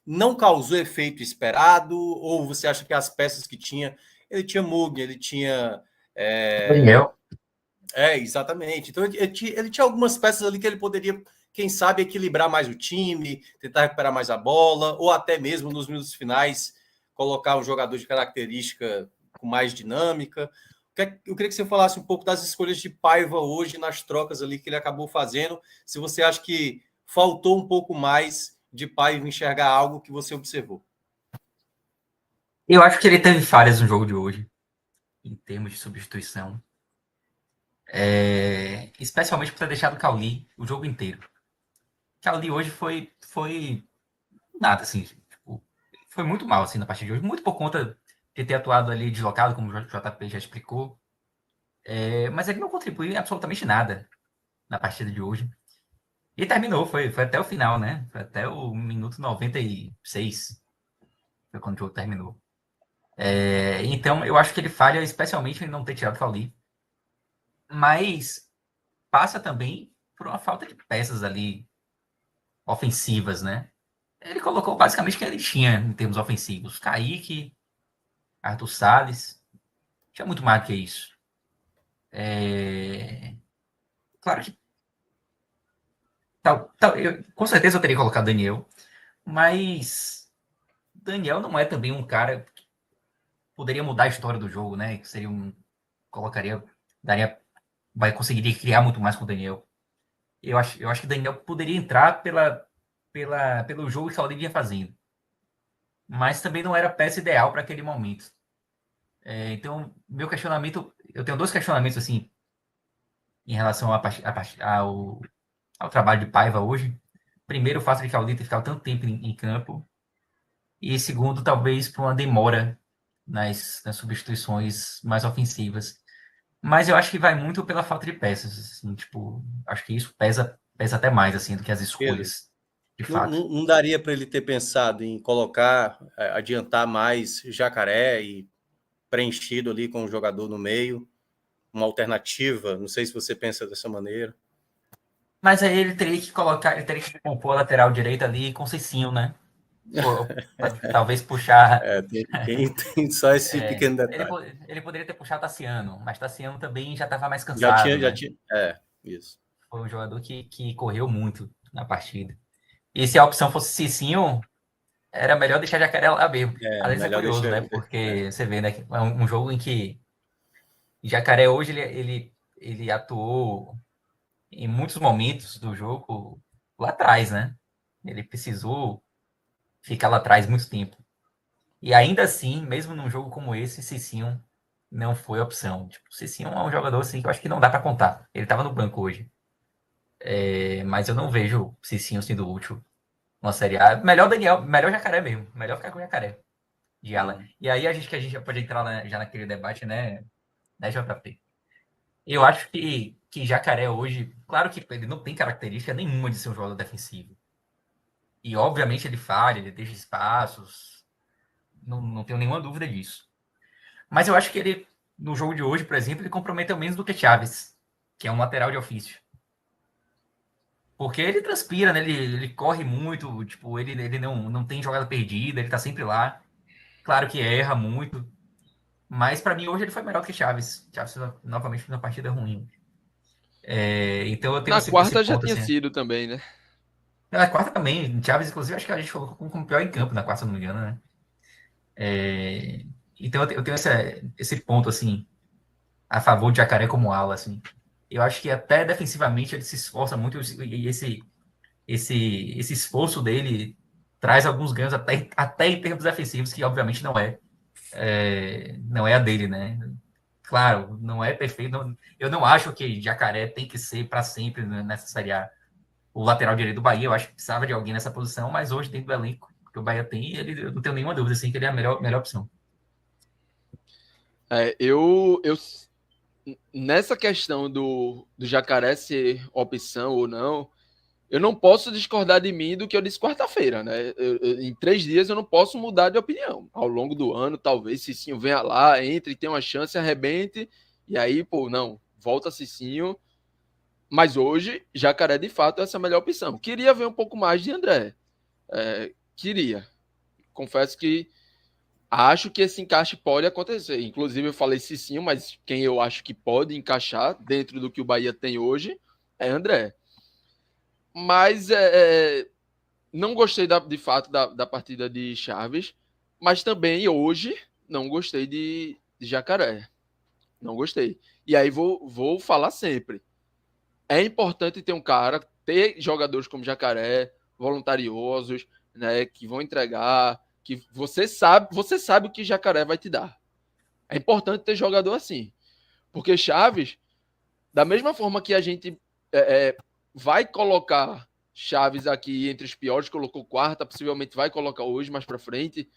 não causou efeito esperado? Ou você acha que as peças que tinha... Ele tinha Mugni, ele tinha... Daniel. Exatamente. Então, ele tinha algumas peças ali que ele poderia, quem sabe, equilibrar mais o time, tentar recuperar mais a bola, ou até mesmo nos minutos finais, colocar um jogador de característica com mais dinâmica. Eu queria que você falasse um pouco das escolhas de Paiva hoje, nas trocas ali que ele acabou fazendo, se você acha que faltou um pouco mais de Paiva enxergar algo que você observou. Eu acho que ele teve falhas no jogo de hoje, em termos de substituição. Especialmente por ter deixado o Cauli o jogo inteiro. O Cauli hoje foi nada, assim. Tipo, foi muito mal, assim, na partida de hoje. Muito por conta de ter atuado ali deslocado, como o JP já explicou. Mas ele não contribuiu em absolutamente nada na partida de hoje. E terminou, foi até o final, né? Foi até o minuto 96. Foi quando o jogo terminou. Então, eu acho que ele falha especialmente em não ter tirado o Cauli. Mas passa também por uma falta de peças ali ofensivas, né? Ele colocou basicamente o que ele tinha em termos ofensivos. Kaique, Arthur Salles. Tinha muito mais do que isso. Claro que com certeza eu teria colocado Daniel, mas Daniel não é também um cara que poderia mudar a história do jogo, né? Que seria vai conseguir criar muito mais com o Daniel. Eu acho que Daniel poderia entrar pelo jogo que o Claudio vinha fazendo, mas também não era a peça ideal para aquele momento. Então, meu questionamento, eu tenho 2 questionamentos assim em relação ao trabalho de Paiva hoje. Primeiro, o fato de Claudio ter ficado tanto tempo em campo, e segundo, talvez por uma demora nas substituições mais ofensivas. Mas eu acho que vai muito pela falta de peças, assim, tipo, acho que isso pesa até mais, assim, do que as escolhas, de fato. Não daria para ele ter pensado em colocar, adiantar mais Jacaré e preenchido ali com o jogador no meio, uma alternativa? Não sei se você pensa dessa maneira. Mas aí ele teria que compor a lateral direita ali com Cicinho, né? Talvez puxar. Tem só esse pequeno detalhe. Ele poderia ter puxado Tassiano, mas Tassiano também já estava mais cansado. Já tinha. Isso. Foi um jogador que correu muito na partida. E se a opção fosse Cicinho, era melhor deixar Jacaré lá mesmo. Além de ser curioso, né? Porque você vê, né? Que é um jogo em que Jacaré hoje ele atuou em muitos momentos do jogo lá atrás, né? Ele precisou ficar lá atrás muito tempo. E ainda assim, mesmo num jogo como esse, Cicinho não foi opção. Tipo, Cicinho é um jogador assim que eu acho que não dá para contar. Ele estava no banco hoje. Mas eu não vejo Cicinho sendo útil uma Série A. Melhor Daniel, melhor Jacaré mesmo. Melhor ficar com o Jacaré de ala. E aí a gente já pode entrar já naquele debate, né, JP? Eu acho que Jacaré hoje, claro que ele não tem característica nenhuma de ser um jogador defensivo. E obviamente ele falha, ele deixa espaços. Não tenho nenhuma dúvida disso. Mas eu acho que ele, no jogo de hoje, por exemplo, ele comprometeu menos do que Chaves, que é um lateral de ofício. Porque ele transpira, né? Ele corre muito, tipo, ele não tem jogada perdida, ele tá sempre lá. Claro que erra muito, mas para mim hoje ele foi melhor que Chaves. Chaves novamente fez uma partida ruim. Então eu tenho Na esse quarta já ponto tinha assim. sido também, né? Na quarta também, Chaves, inclusive, acho que a gente colocou como pior em campo na quarta, se não me engano, né? Então eu tenho esse ponto assim a favor de Jacaré como ala, assim. Eu acho que até defensivamente ele se esforça muito e esse esforço dele traz alguns ganhos até em termos defensivos, que obviamente não é a dele, né? Claro, não é perfeito. Eu não acho que Jacaré tem que ser para sempre nessa Série A. O lateral direito do Bahia, eu acho que precisava de alguém nessa posição, mas hoje, dentro do elenco que o Bahia tem, eu não tenho nenhuma dúvida assim, que ele é a melhor opção. Eu nessa questão do Jacaré ser opção ou não, eu não posso discordar de mim do que eu disse quarta-feira, né? Em 3 dias eu não posso mudar de opinião. Ao longo do ano, talvez Cicinho venha lá, entre, tenha uma chance, arrebente, e aí, pô, não, volta Cicinho. Mas hoje, Jacaré de fato é essa melhor opção. Queria ver um pouco mais de André. Queria. Confesso que acho que esse encaixe pode acontecer. Inclusive, eu falei Cicinho, mas quem eu acho que pode encaixar dentro do que o Bahia tem hoje é André. Mas não gostei de fato da partida de Chaves, mas também hoje não gostei de Jacaré. Não gostei. E aí vou falar sempre. É importante ter um cara, ter jogadores como Jacaré, voluntariosos, né, que vão entregar, que você sabe o que Jacaré vai te dar. É importante ter jogador assim. Porque Chaves, da mesma forma que a gente vai colocar Chaves aqui entre os piores, colocou quarta, possivelmente vai colocar hoje mais para frente.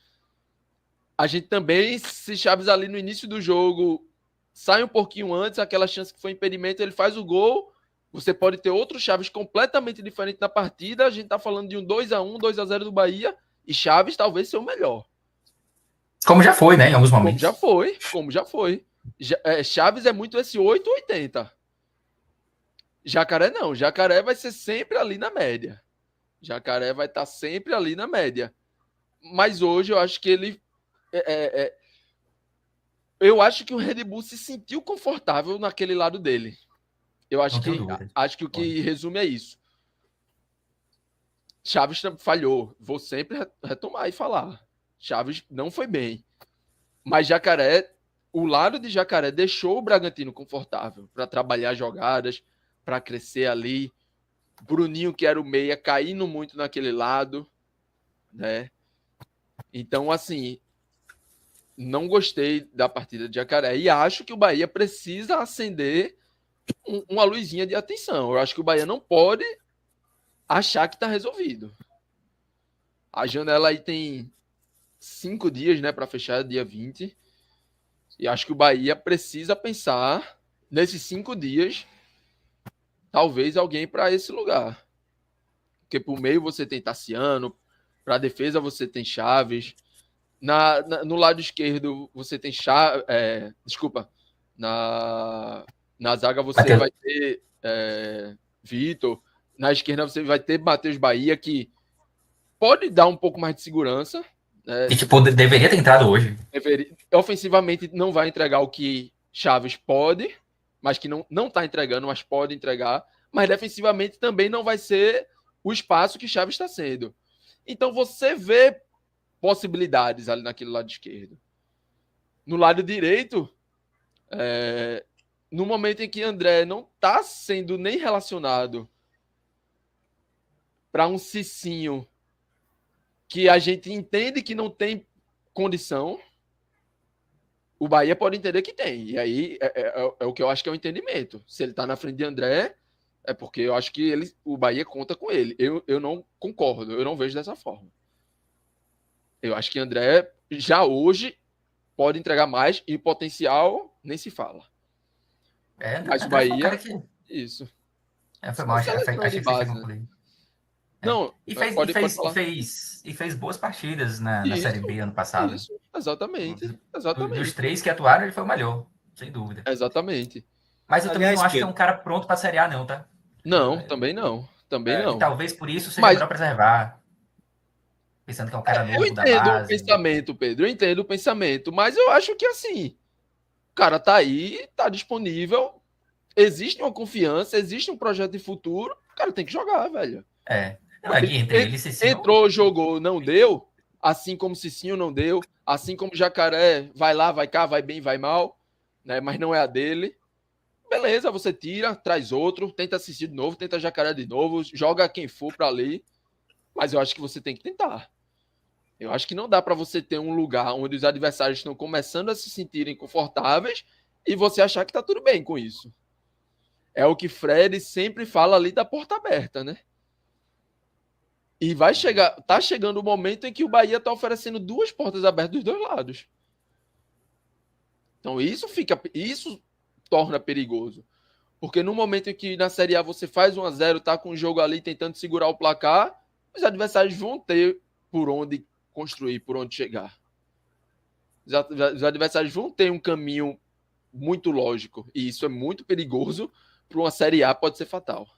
A gente também, se Chaves ali no início do jogo sai um pouquinho antes, aquela chance que foi impedimento, ele faz o gol. Você pode ter outros Chaves completamente diferente na partida. A gente tá falando de um 2-1, 2-0 do Bahia e Chaves talvez seja o melhor. Como já foi, né? Em alguns momentos. Como já foi. Chaves é muito esse 8-80. Jacaré não. Jacaré vai ser sempre ali na média. Jacaré vai estar sempre ali na média. Mas hoje eu acho que ele. Eu acho que o Red Bull se sentiu confortável naquele lado dele. Eu acho que o que resume é isso. Chaves falhou. Vou sempre retomar e falar. Chaves não foi bem. Mas Jacaré, o lado de Jacaré deixou o Bragantino confortável para trabalhar jogadas, para crescer ali. Bruninho, que era o meia, caindo muito naquele lado, né? Então, assim, não gostei da partida de Jacaré e acho que o Bahia precisa acender uma luzinha de atenção. Eu acho que o Bahia não pode achar que está resolvido. A janela aí tem 5 dias, né, para fechar, dia 20. E acho que o Bahia precisa pensar nesses 5 dias, talvez alguém para esse lugar. Porque por meio você tem Tassiano, para a defesa você tem Chaves, no lado esquerdo você tem Chaves, desculpa, na zaga você vai ter Vitor, na esquerda você vai ter Matheus Bahia, que pode dar um pouco mais de segurança. E tipo, deveria ter entrado hoje. Ofensivamente não vai entregar o que Chaves pode, mas que não está entregando, mas pode entregar. Mas defensivamente também não vai ser o espaço que Chaves está sendo. Então você vê possibilidades ali naquele lado esquerdo. No lado direito, no momento em que André não está sendo nem relacionado para um Cicinho que a gente entende que não tem condição, o Bahia pode entender que tem. E aí é o que eu acho que é o entendimento. Se ele está na frente de André, É porque eu acho que o Bahia conta com ele. Eu não concordo, eu não vejo dessa forma. Eu acho que André já hoje pode entregar mais e potencial nem se fala. Mas o André foi um cara Bahia, que... isso. foi É mal, achei seleção de que você chegou base, né? por aí. Não, pode falar. E fez boas partidas na Série Isso, B ano passado. isso, exatamente, exatamente, Dos 3 que atuaram, ele foi o melhor, sem dúvida. exatamente. Mas eu também não Aliás, acho que é Pedro, um cara pronto para a Série A, não, tá? Não, também não, também E não. talvez por isso seja Mas melhor preservar, pensando que é um cara eu novo da entendo o base. pensamento, Pedro, eu entendo o pensamento, mas eu acho que assim, o cara tá aí, tá disponível, existe uma confiança, existe um projeto de futuro, o cara tem que jogar, velho. Não, é que entre ele e Cicinho, Entrou, jogou, não deu, assim como Cicinho não deu, assim como Jacaré vai lá, vai cá, vai bem, vai mal, né? Mas não é a dele. Beleza, você tira, traz outro, tenta assistir de novo, tenta Jacaré de novo, joga quem for para ali, mas eu acho que você tem que tentar. Eu acho que não dá para você ter um lugar onde os adversários estão começando a se sentirem confortáveis e você achar que tá tudo bem com isso. É o que Fred sempre fala ali da porta aberta, né? E vai chegar, tá chegando o momento em que o Bahia tá oferecendo duas portas abertas dos dois lados. Então isso torna perigoso. Porque no momento em que na Série A você faz 1-0, tá com o jogo ali tentando segurar o placar, os adversários vão ter por onde construir, por onde chegar. Os adversários vão ter um caminho muito lógico. E isso é muito perigoso para uma Série A, pode ser fatal.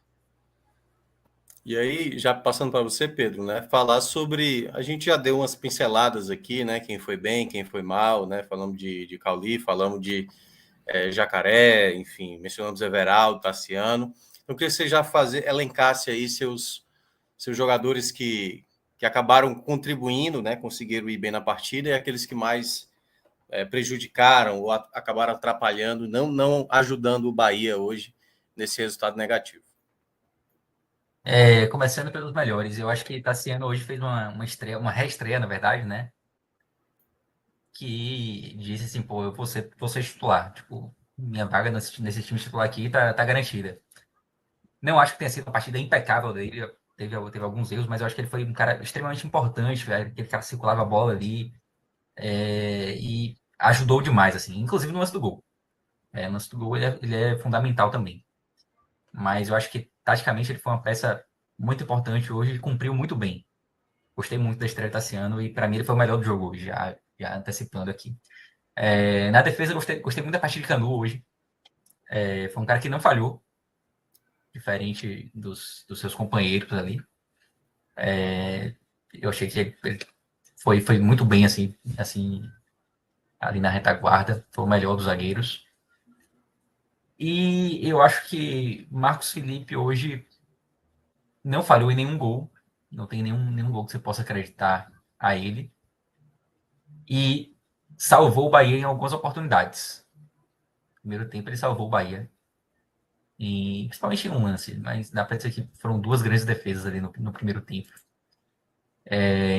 e aí, já passando para você, Pedro, né? Falar sobre. A gente já deu umas pinceladas aqui, né? Quem foi bem, quem foi mal, né? Falamos de Cauli, falamos de Jacaré, enfim, mencionamos Everaldo, Tassiano. Então, eu queria que você já elencasse aí seus jogadores que acabaram contribuindo, né? Conseguiram ir bem na partida, e aqueles que mais prejudicaram ou acabaram atrapalhando, não ajudando o Bahia hoje nesse resultado negativo. começando pelos melhores, eu acho que Tassiano hoje fez uma estreia, uma reestreia, na verdade, né? Que disse assim, pô, eu vou ser titular. Tipo, minha vaga nesse time titular aqui tá garantida. Não acho que tenha sido uma partida impecável dele. Teve alguns erros, mas eu acho que ele foi um cara extremamente importante, velho. Aquele cara circulava a bola ali e ajudou demais, assim. Inclusive no lance do gol. No lance do gol ele é fundamental também. Mas eu acho que, taticamente, ele foi uma peça muito importante hoje e cumpriu muito bem. Gostei muito da estreia do Tassiano e, para mim, ele foi o melhor do jogo hoje, já antecipando aqui. Na defesa, eu gostei muito da partida de Canu hoje. Foi um cara que não falhou, diferente dos seus companheiros ali. Eu achei que ele foi muito bem, assim, ali na retaguarda. Foi o melhor dos zagueiros. E eu acho que Marcos Felipe hoje não falhou em nenhum gol. Não tem nenhum gol que você possa acreditar a ele. E salvou o Bahia em algumas oportunidades. No primeiro tempo ele salvou o Bahia. E, principalmente em um lance, mas dá para dizer que foram duas grandes defesas ali no primeiro tempo.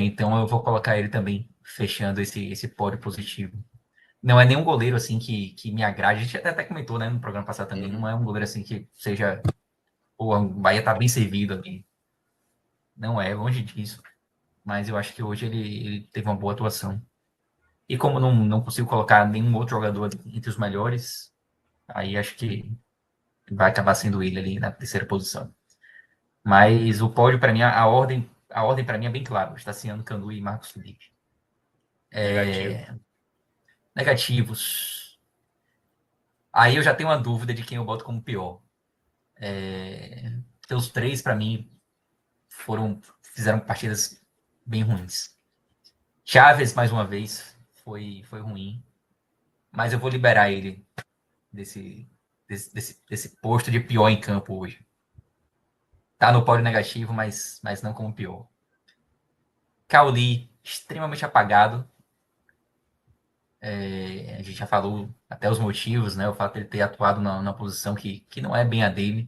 Então eu vou colocar ele também fechando esse pódio positivo. Não é nenhum goleiro assim que me agrade. A gente até comentou, né, no programa passado também. Não é um goleiro assim que seja. Pô, o Bahia tá bem servido ali. Não é, longe disso. Mas eu acho que hoje ele teve uma boa atuação. E como não consigo colocar nenhum outro jogador entre os melhores, aí acho que vai acabar sendo ele ali na terceira posição. Mas o pódio, para mim, a ordem para mim é bem clara. Tassiano, Canu e Marcos Felipe. Negativo. Negativos. Aí eu já tenho uma dúvida de quem eu boto como pior. Porque os três, para mim, fizeram partidas bem ruins. Chaves, mais uma vez, foi ruim. Mas eu vou liberar ele desse posto de pior em campo hoje. Tá no pódio negativo, mas não como pior. Cauli, extremamente apagado. A gente já falou até os motivos, né? O fato de ele ter atuado na posição que não é bem a dele,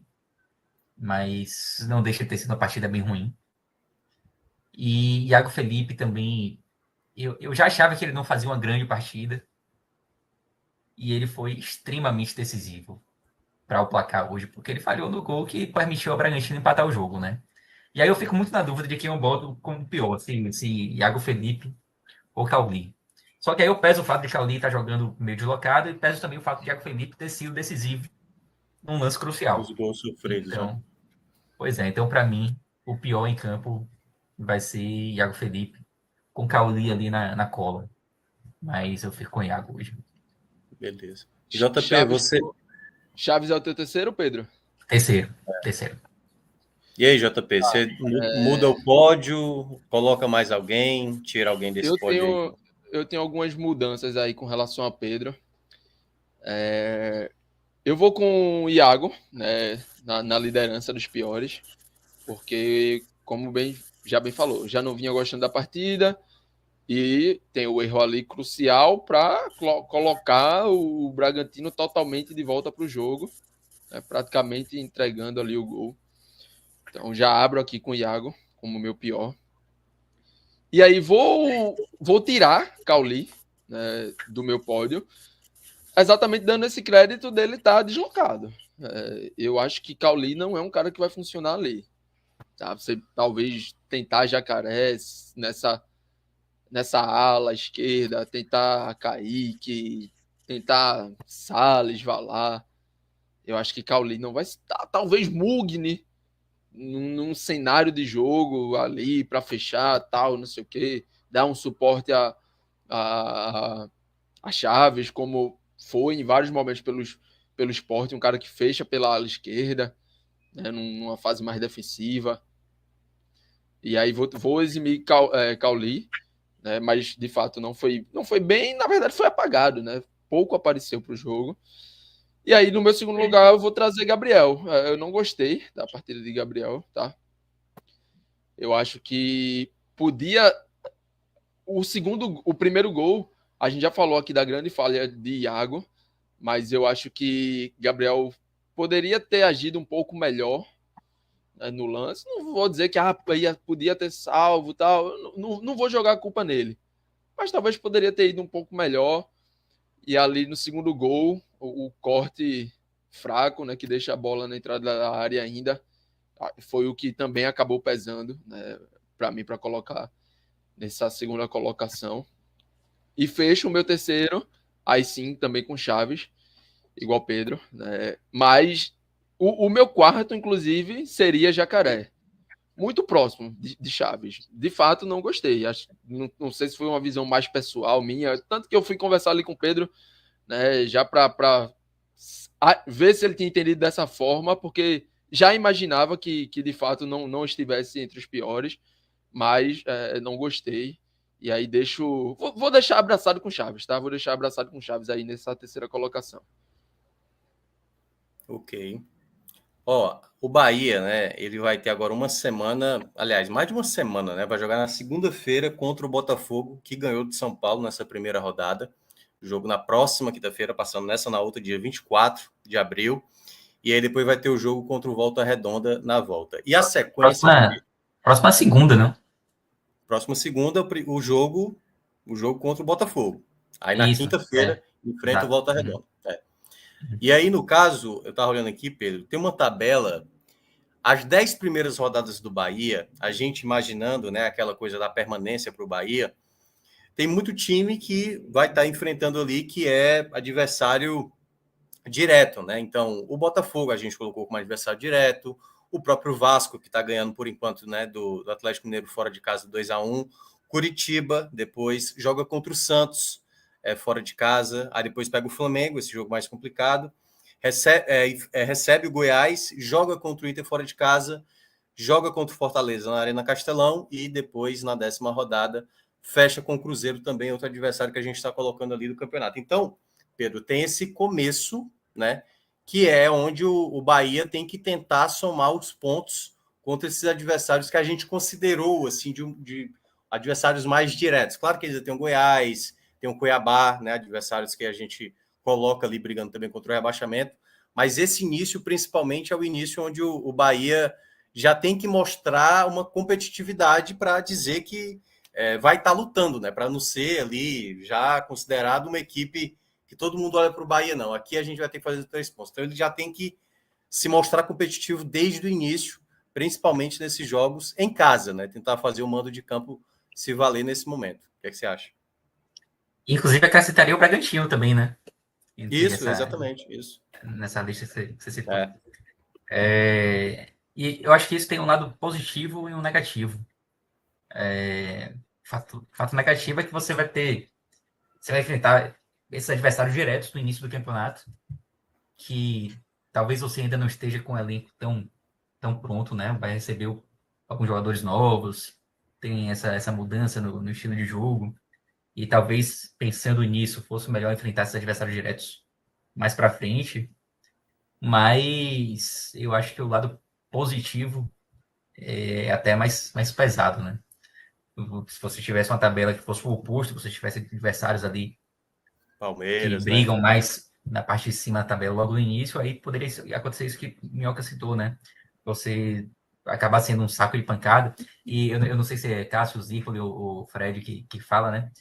mas não deixa de ter sido uma partida bem ruim. E Iago Felipe também, eu já achava que ele não fazia uma grande partida, e ele foi extremamente decisivo. para o placar hoje, porque ele falhou no gol que permitiu ao Bragantino empatar o jogo, né? E aí eu fico muito na dúvida de quem eu boto como pior, se Iago Felipe ou Cauli. Só que aí eu peso o fato de Cauli estar jogando meio deslocado e peso também o fato de Iago Felipe ter sido decisivo num lance Os crucial. gols sofridos, né? Então, pois é, então para mim, o pior em campo vai ser Iago Felipe, com Cauli ali na cola. Mas eu fico com Iago hoje. Beleza. JP, Chaves, você. Chaves é o teu terceiro, Pedro? Terceiro. E aí, JP, você muda o pódio, coloca mais alguém, tira alguém desse Eu pódio aí? tenho, eu tenho algumas mudanças aí com relação a Pedro. Eu vou com o Iago, né, na liderança dos piores, porque, como já bem falou, já não vinha gostando da partida e tem o erro ali crucial para colocar o Bragantino totalmente de volta para o jogo, né, praticamente entregando ali o gol. Então já abro aqui com o Iago como meu pior. E aí vou tirar Cauli, né, do meu pódio, exatamente dando esse crédito dele estar deslocado. Eu acho que Cauli não é um cara que vai funcionar ali. Tá? Você talvez tentar Jacaré nessa ala esquerda, tentar Kaique, tentar Salles, Valar. Eu acho que Cauli não vai estar. Talvez Mugni num cenário de jogo ali para fechar, tal, não sei o quê, dar um suporte a, a Chaves, como foi em vários momentos pelo Sport, um cara que fecha pela ala esquerda, né, numa fase mais defensiva. E aí vou eximir Cauli, né, mas de fato não foi bem, na verdade foi apagado, né? Pouco apareceu para o jogo. E aí, no meu segundo lugar, eu vou trazer Gabriel. Eu não gostei da partida de Gabriel, tá? Eu acho que podia. O primeiro gol, a gente já falou aqui da grande falha de Iago, mas eu acho que Gabriel poderia ter agido um pouco melhor, né, no lance. Não vou dizer que podia ter salvo, tal. Não vou jogar a culpa nele, mas talvez poderia ter ido um pouco melhor. E ali no segundo gol, o corte fraco, né, que deixa a bola na entrada da área ainda, foi o que também acabou pesando, né, para mim, para colocar nessa segunda colocação. E fecho o meu terceiro, aí sim, também com Chaves, igual Pedro, né? Mas o meu quarto, inclusive, seria Jacaré. Muito próximo de Chaves. De fato, não gostei. Não sei se foi uma visão mais pessoal minha, tanto que eu fui conversar ali com o Pedro, né, já para ver se ele tinha entendido dessa forma, porque já imaginava que de fato não estivesse entre os piores, mas não gostei. E aí vou deixar abraçado com Chaves, tá? Vou deixar abraçado com Chaves aí nessa terceira colocação. Ok. Ó, o Bahia, né? Ele vai ter agora uma semana, aliás, mais de uma semana, né? Vai jogar na segunda-feira contra o Botafogo, que ganhou de São Paulo nessa primeira rodada. Jogo na próxima quinta-feira, passando nessa na outra, dia 24 de abril. E aí depois vai ter o jogo contra o Volta Redonda na volta. E a sequência. Próxima segunda, não? Próxima segunda, o jogo contra o Botafogo. Aí na Isso, quinta-feira, enfrenta o exato. Volta Redonda. E aí, no caso, eu estava olhando aqui, Pedro, tem uma tabela. As 10 primeiras rodadas do Bahia, a gente imaginando, né, aquela coisa da permanência para o Bahia, tem muito time que vai estar enfrentando ali, que é adversário direto, né? Então, o Botafogo a gente colocou como adversário direto, o próprio Vasco, que está ganhando por enquanto, né, do Atlético Mineiro fora de casa 2-1, Curitiba, depois joga contra o Santos, fora de casa, aí depois pega o Flamengo, esse jogo mais complicado, recebe o Goiás, joga contra o Inter fora de casa, joga contra o Fortaleza na Arena Castelão e depois, na 10ª rodada, fecha com o Cruzeiro também, outro adversário que a gente está colocando ali do campeonato. Então, Pedro, tem esse começo, né? Que é onde o Bahia tem que tentar somar os pontos contra esses adversários que a gente considerou assim de adversários mais diretos. Claro que eles têm o Goiás, tem o Cuiabá, né? Adversários que a gente coloca ali brigando também contra o rebaixamento. Mas esse início, principalmente, é o início onde o Bahia já tem que mostrar uma competitividade para dizer que vai estar lutando, né? Para não ser ali já considerado uma equipe que todo mundo olha para o Bahia, não. Aqui a gente vai ter que fazer 3 pontos. Então ele já tem que se mostrar competitivo desde o início, principalmente nesses jogos em casa, né? Tentar fazer o mando de campo se valer nesse momento. O que é que você acha? Inclusive, acrescentaria o Bragantino também, né? Isso, exatamente, isso. Nessa lista que você citou. E eu acho que isso tem um lado positivo e um negativo. Fato negativo é que você vai enfrentar esses adversários diretos no início do campeonato, que talvez você ainda não esteja com o elenco tão pronto, né? Vai receber alguns jogadores novos, tem essa mudança no estilo de jogo, e talvez pensando nisso fosse melhor enfrentar esses adversários diretos mais para frente, mas eu acho que o lado positivo é até mais pesado, né? Se você tivesse uma tabela que fosse o oposto, se você tivesse adversários ali que Palmeiras, né? brigam mais na parte de cima da tabela logo no início, aí poderia acontecer isso que o Minhoca citou, né? Você acabar sendo um saco de pancada. E eu não sei se é Cássio, Zirpoli ou o Fred que fala, né?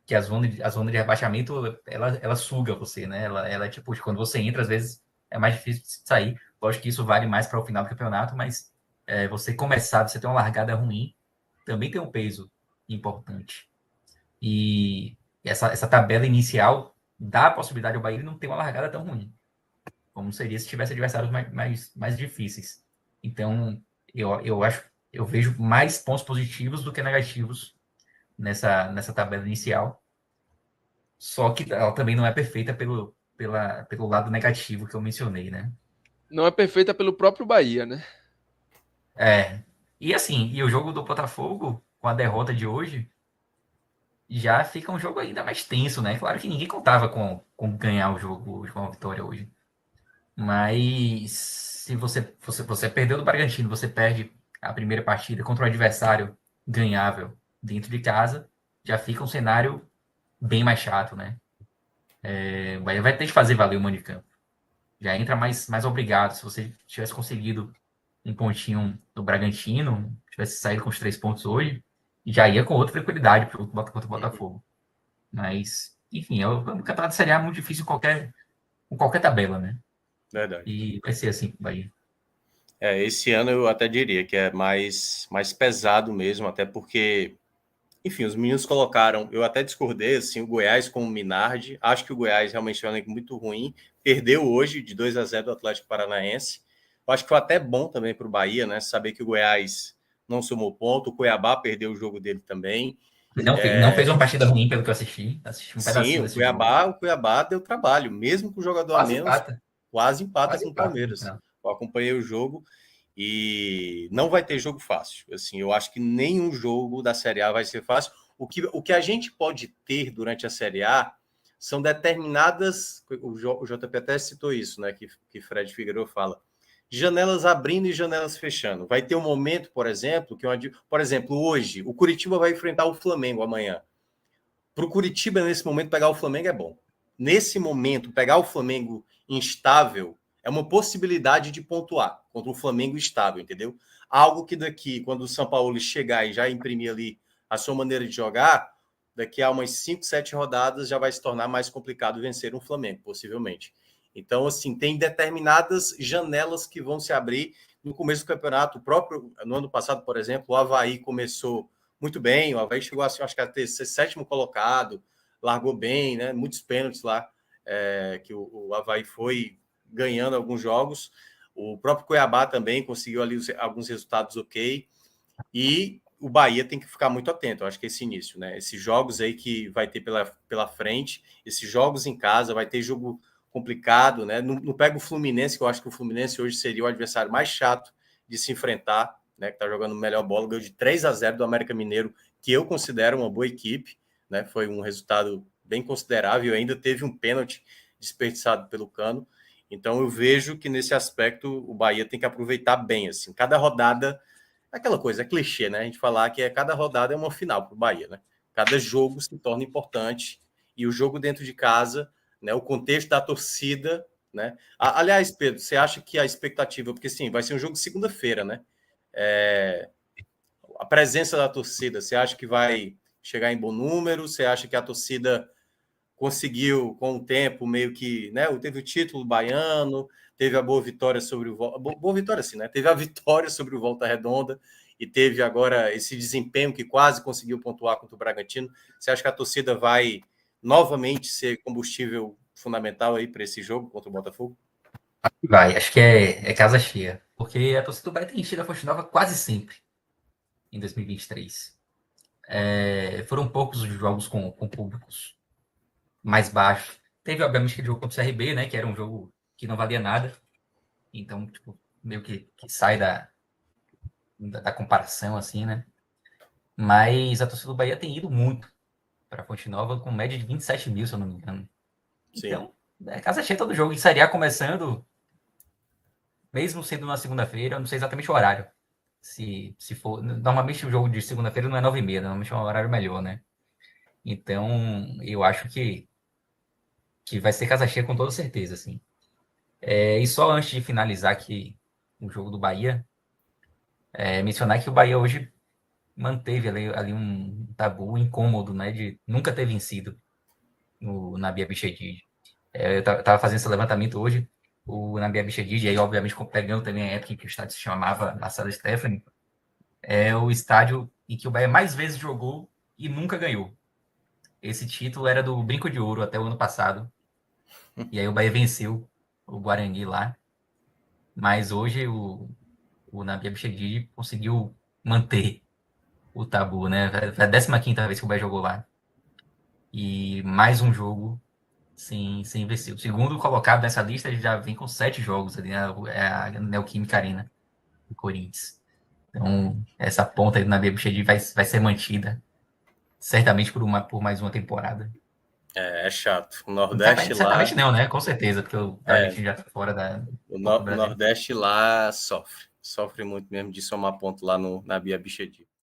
Que a zona de rebaixamento, ela suga você, né? Ela tipo, quando você entra, às vezes é mais difícil de sair. Lógico que isso vale mais para o final do campeonato, mas você começar, você ter uma largada ruim, também tem um peso importante. E essa tabela inicial dá a possibilidade ao Bahia de não ter uma largada tão ruim, como seria se tivesse adversários mais difíceis. Então, eu vejo mais pontos positivos do que negativos nessa tabela inicial. Só que ela também não é perfeita pelo lado negativo que eu mencionei, né? Não é perfeita pelo próprio Bahia, né? E assim, e o jogo do Botafogo, com a derrota de hoje, já fica um jogo ainda mais tenso, né? Claro que ninguém contava com ganhar o jogo com a vitória hoje. Mas se você perdeu do Bragantino, você perde a primeira partida contra um adversário ganhável dentro de casa, já fica um cenário bem mais chato, né? O Bahia vai ter que fazer valer o mando de campo. Já entra mais obrigado. Se você tivesse conseguido um pontinho do Bragantino, tivesse saído com os 3 pontos hoje, já ia com outra tranquilidade contra o Botafogo. Mas, enfim, o campeonato de Série A é muito difícil com qualquer tabela, né? Verdade. E vai ser assim com o Bahia. Esse ano eu até diria que é mais pesado mesmo, até porque, enfim, os meninos colocaram, eu até discordei, assim, o Goiás com o Minardi, acho que o Goiás realmente é um elenco muito ruim, perdeu hoje de 2-0 do Atlético Paranaense, eu acho que foi até bom também para o Bahia, né, saber que o Goiás não somou ponto, o Cuiabá perdeu o jogo dele também. Não fez uma partida ruim pelo que eu assisti um Sim, pedacinho o desse jogo. Cuiabá deu trabalho, mesmo com o jogador a Quase menos, empata. quase empata Quase com o empata no Palmeiras. final. Eu acompanhei o jogo e não vai ter jogo fácil. Assim, eu acho que nenhum jogo da Série A vai ser fácil. O que a gente pode ter durante a Série A são determinadas. O JP até citou isso, né? Que Fred Figueiredo fala. Janelas abrindo e janelas fechando. Vai ter um momento, por exemplo, por exemplo, hoje, o Curitiba vai enfrentar o Flamengo amanhã. Para o Curitiba, nesse momento, pegar o Flamengo é bom. Nesse momento, pegar o Flamengo instável é uma possibilidade de pontuar contra o Flamengo estável, entendeu? Algo que daqui, quando o São Paulo chegar e já imprimir ali a sua maneira de jogar, daqui a umas 5, 7 rodadas já vai se tornar mais complicado vencer um Flamengo, possivelmente. Então, assim, tem determinadas janelas que vão se abrir no começo do campeonato. No ano passado, por exemplo, o Avaí começou muito bem, o Avaí chegou assim, acho que a ser 7º colocado, largou bem, né? Muitos pênaltis lá, que o Avaí foi ganhando alguns jogos. O próprio Cuiabá também conseguiu ali alguns resultados ok. E o Bahia tem que ficar muito atento, eu acho que esse início, né? Esses jogos aí que vai ter pela frente, esses jogos em casa, vai ter jogo complicado, né? Não pega o Fluminense, que eu acho que o Fluminense hoje seria o adversário mais chato de se enfrentar, né, que está jogando melhor bola, ganhou de 3-0 do América Mineiro, que eu considero uma boa equipe, né? Foi um resultado bem considerável, ainda teve um pênalti desperdiçado pelo Cano. Então eu vejo que nesse aspecto o Bahia tem que aproveitar bem, assim, cada rodada, aquela coisa, é clichê, né? A gente falar que cada rodada é uma final para o Bahia, né? Cada jogo se torna importante e o jogo dentro de casa, né? O contexto da torcida, né? Aliás, Pedro, você acha que a expectativa, porque sim, vai ser um jogo segunda-feira, né? A presença da torcida, você acha que vai chegar em bom número? Você acha que a torcida conseguiu, com o tempo, meio que, né, teve o título baiano, teve a boa vitória sobre o boa vitória, sim, né? Teve a vitória sobre o Volta Redonda e teve agora esse desempenho que quase conseguiu pontuar contra o Bragantino. Você acha que a torcida vai novamente ser combustível fundamental aí para esse jogo contra o Botafogo? Vai, acho que é casa cheia. Porque a torcida do Bahia tem enchido a Fonte Nova quase sempre em 2023. Foram poucos os jogos com públicos mais baixos. Teve, obviamente, aquele jogo contra o CRB, né? Que era um jogo que não valia nada. Então, tipo, meio que sai da comparação, assim, né? Mas a torcida do Bahia tem ido muito para a Fonte Nova, com média de 27 mil, se eu não me engano. Então, casa cheia todo jogo. E Série A começando, mesmo sendo na segunda-feira, eu não sei exatamente o horário. Se for. Normalmente o jogo de segunda-feira não é 9h30, normalmente é um horário melhor, né? Então, eu acho que vai ser casa cheia com toda certeza, assim. E só antes de finalizar aqui o jogo do Bahia, mencionar que o Bahia hoje manteve ali um tabu incômodo, né? De nunca ter vencido na Bia Bichedid. Eu tava fazendo esse levantamento hoje, o Nabi Bichedid, aí obviamente pegando também a época em que o estádio se chamava Marcelo Stefani, é o estádio em que o Bahia mais vezes jogou e nunca ganhou. Esse título era do Brinco de Ouro até o ano passado, e aí o Bahia venceu o Guarani lá, mas hoje o Nabi Bichedid conseguiu manter o tabu, né? Foi a 15ª vez que o Bahia jogou lá. E mais um jogo sem vencer. O segundo colocado nessa lista ele já vem com 7 jogos ali, né? É a Neoquímica Arena do Corinthians. Então, essa ponta aí do Nabi Bichedi vai ser mantida certamente por mais uma temporada. É chato. O Nordeste Certamente lá. não, né? Com certeza, porque o Bragantino já tá fora da. O Nordeste lá sofre muito mesmo de somar ponto lá na Bia Bichedi.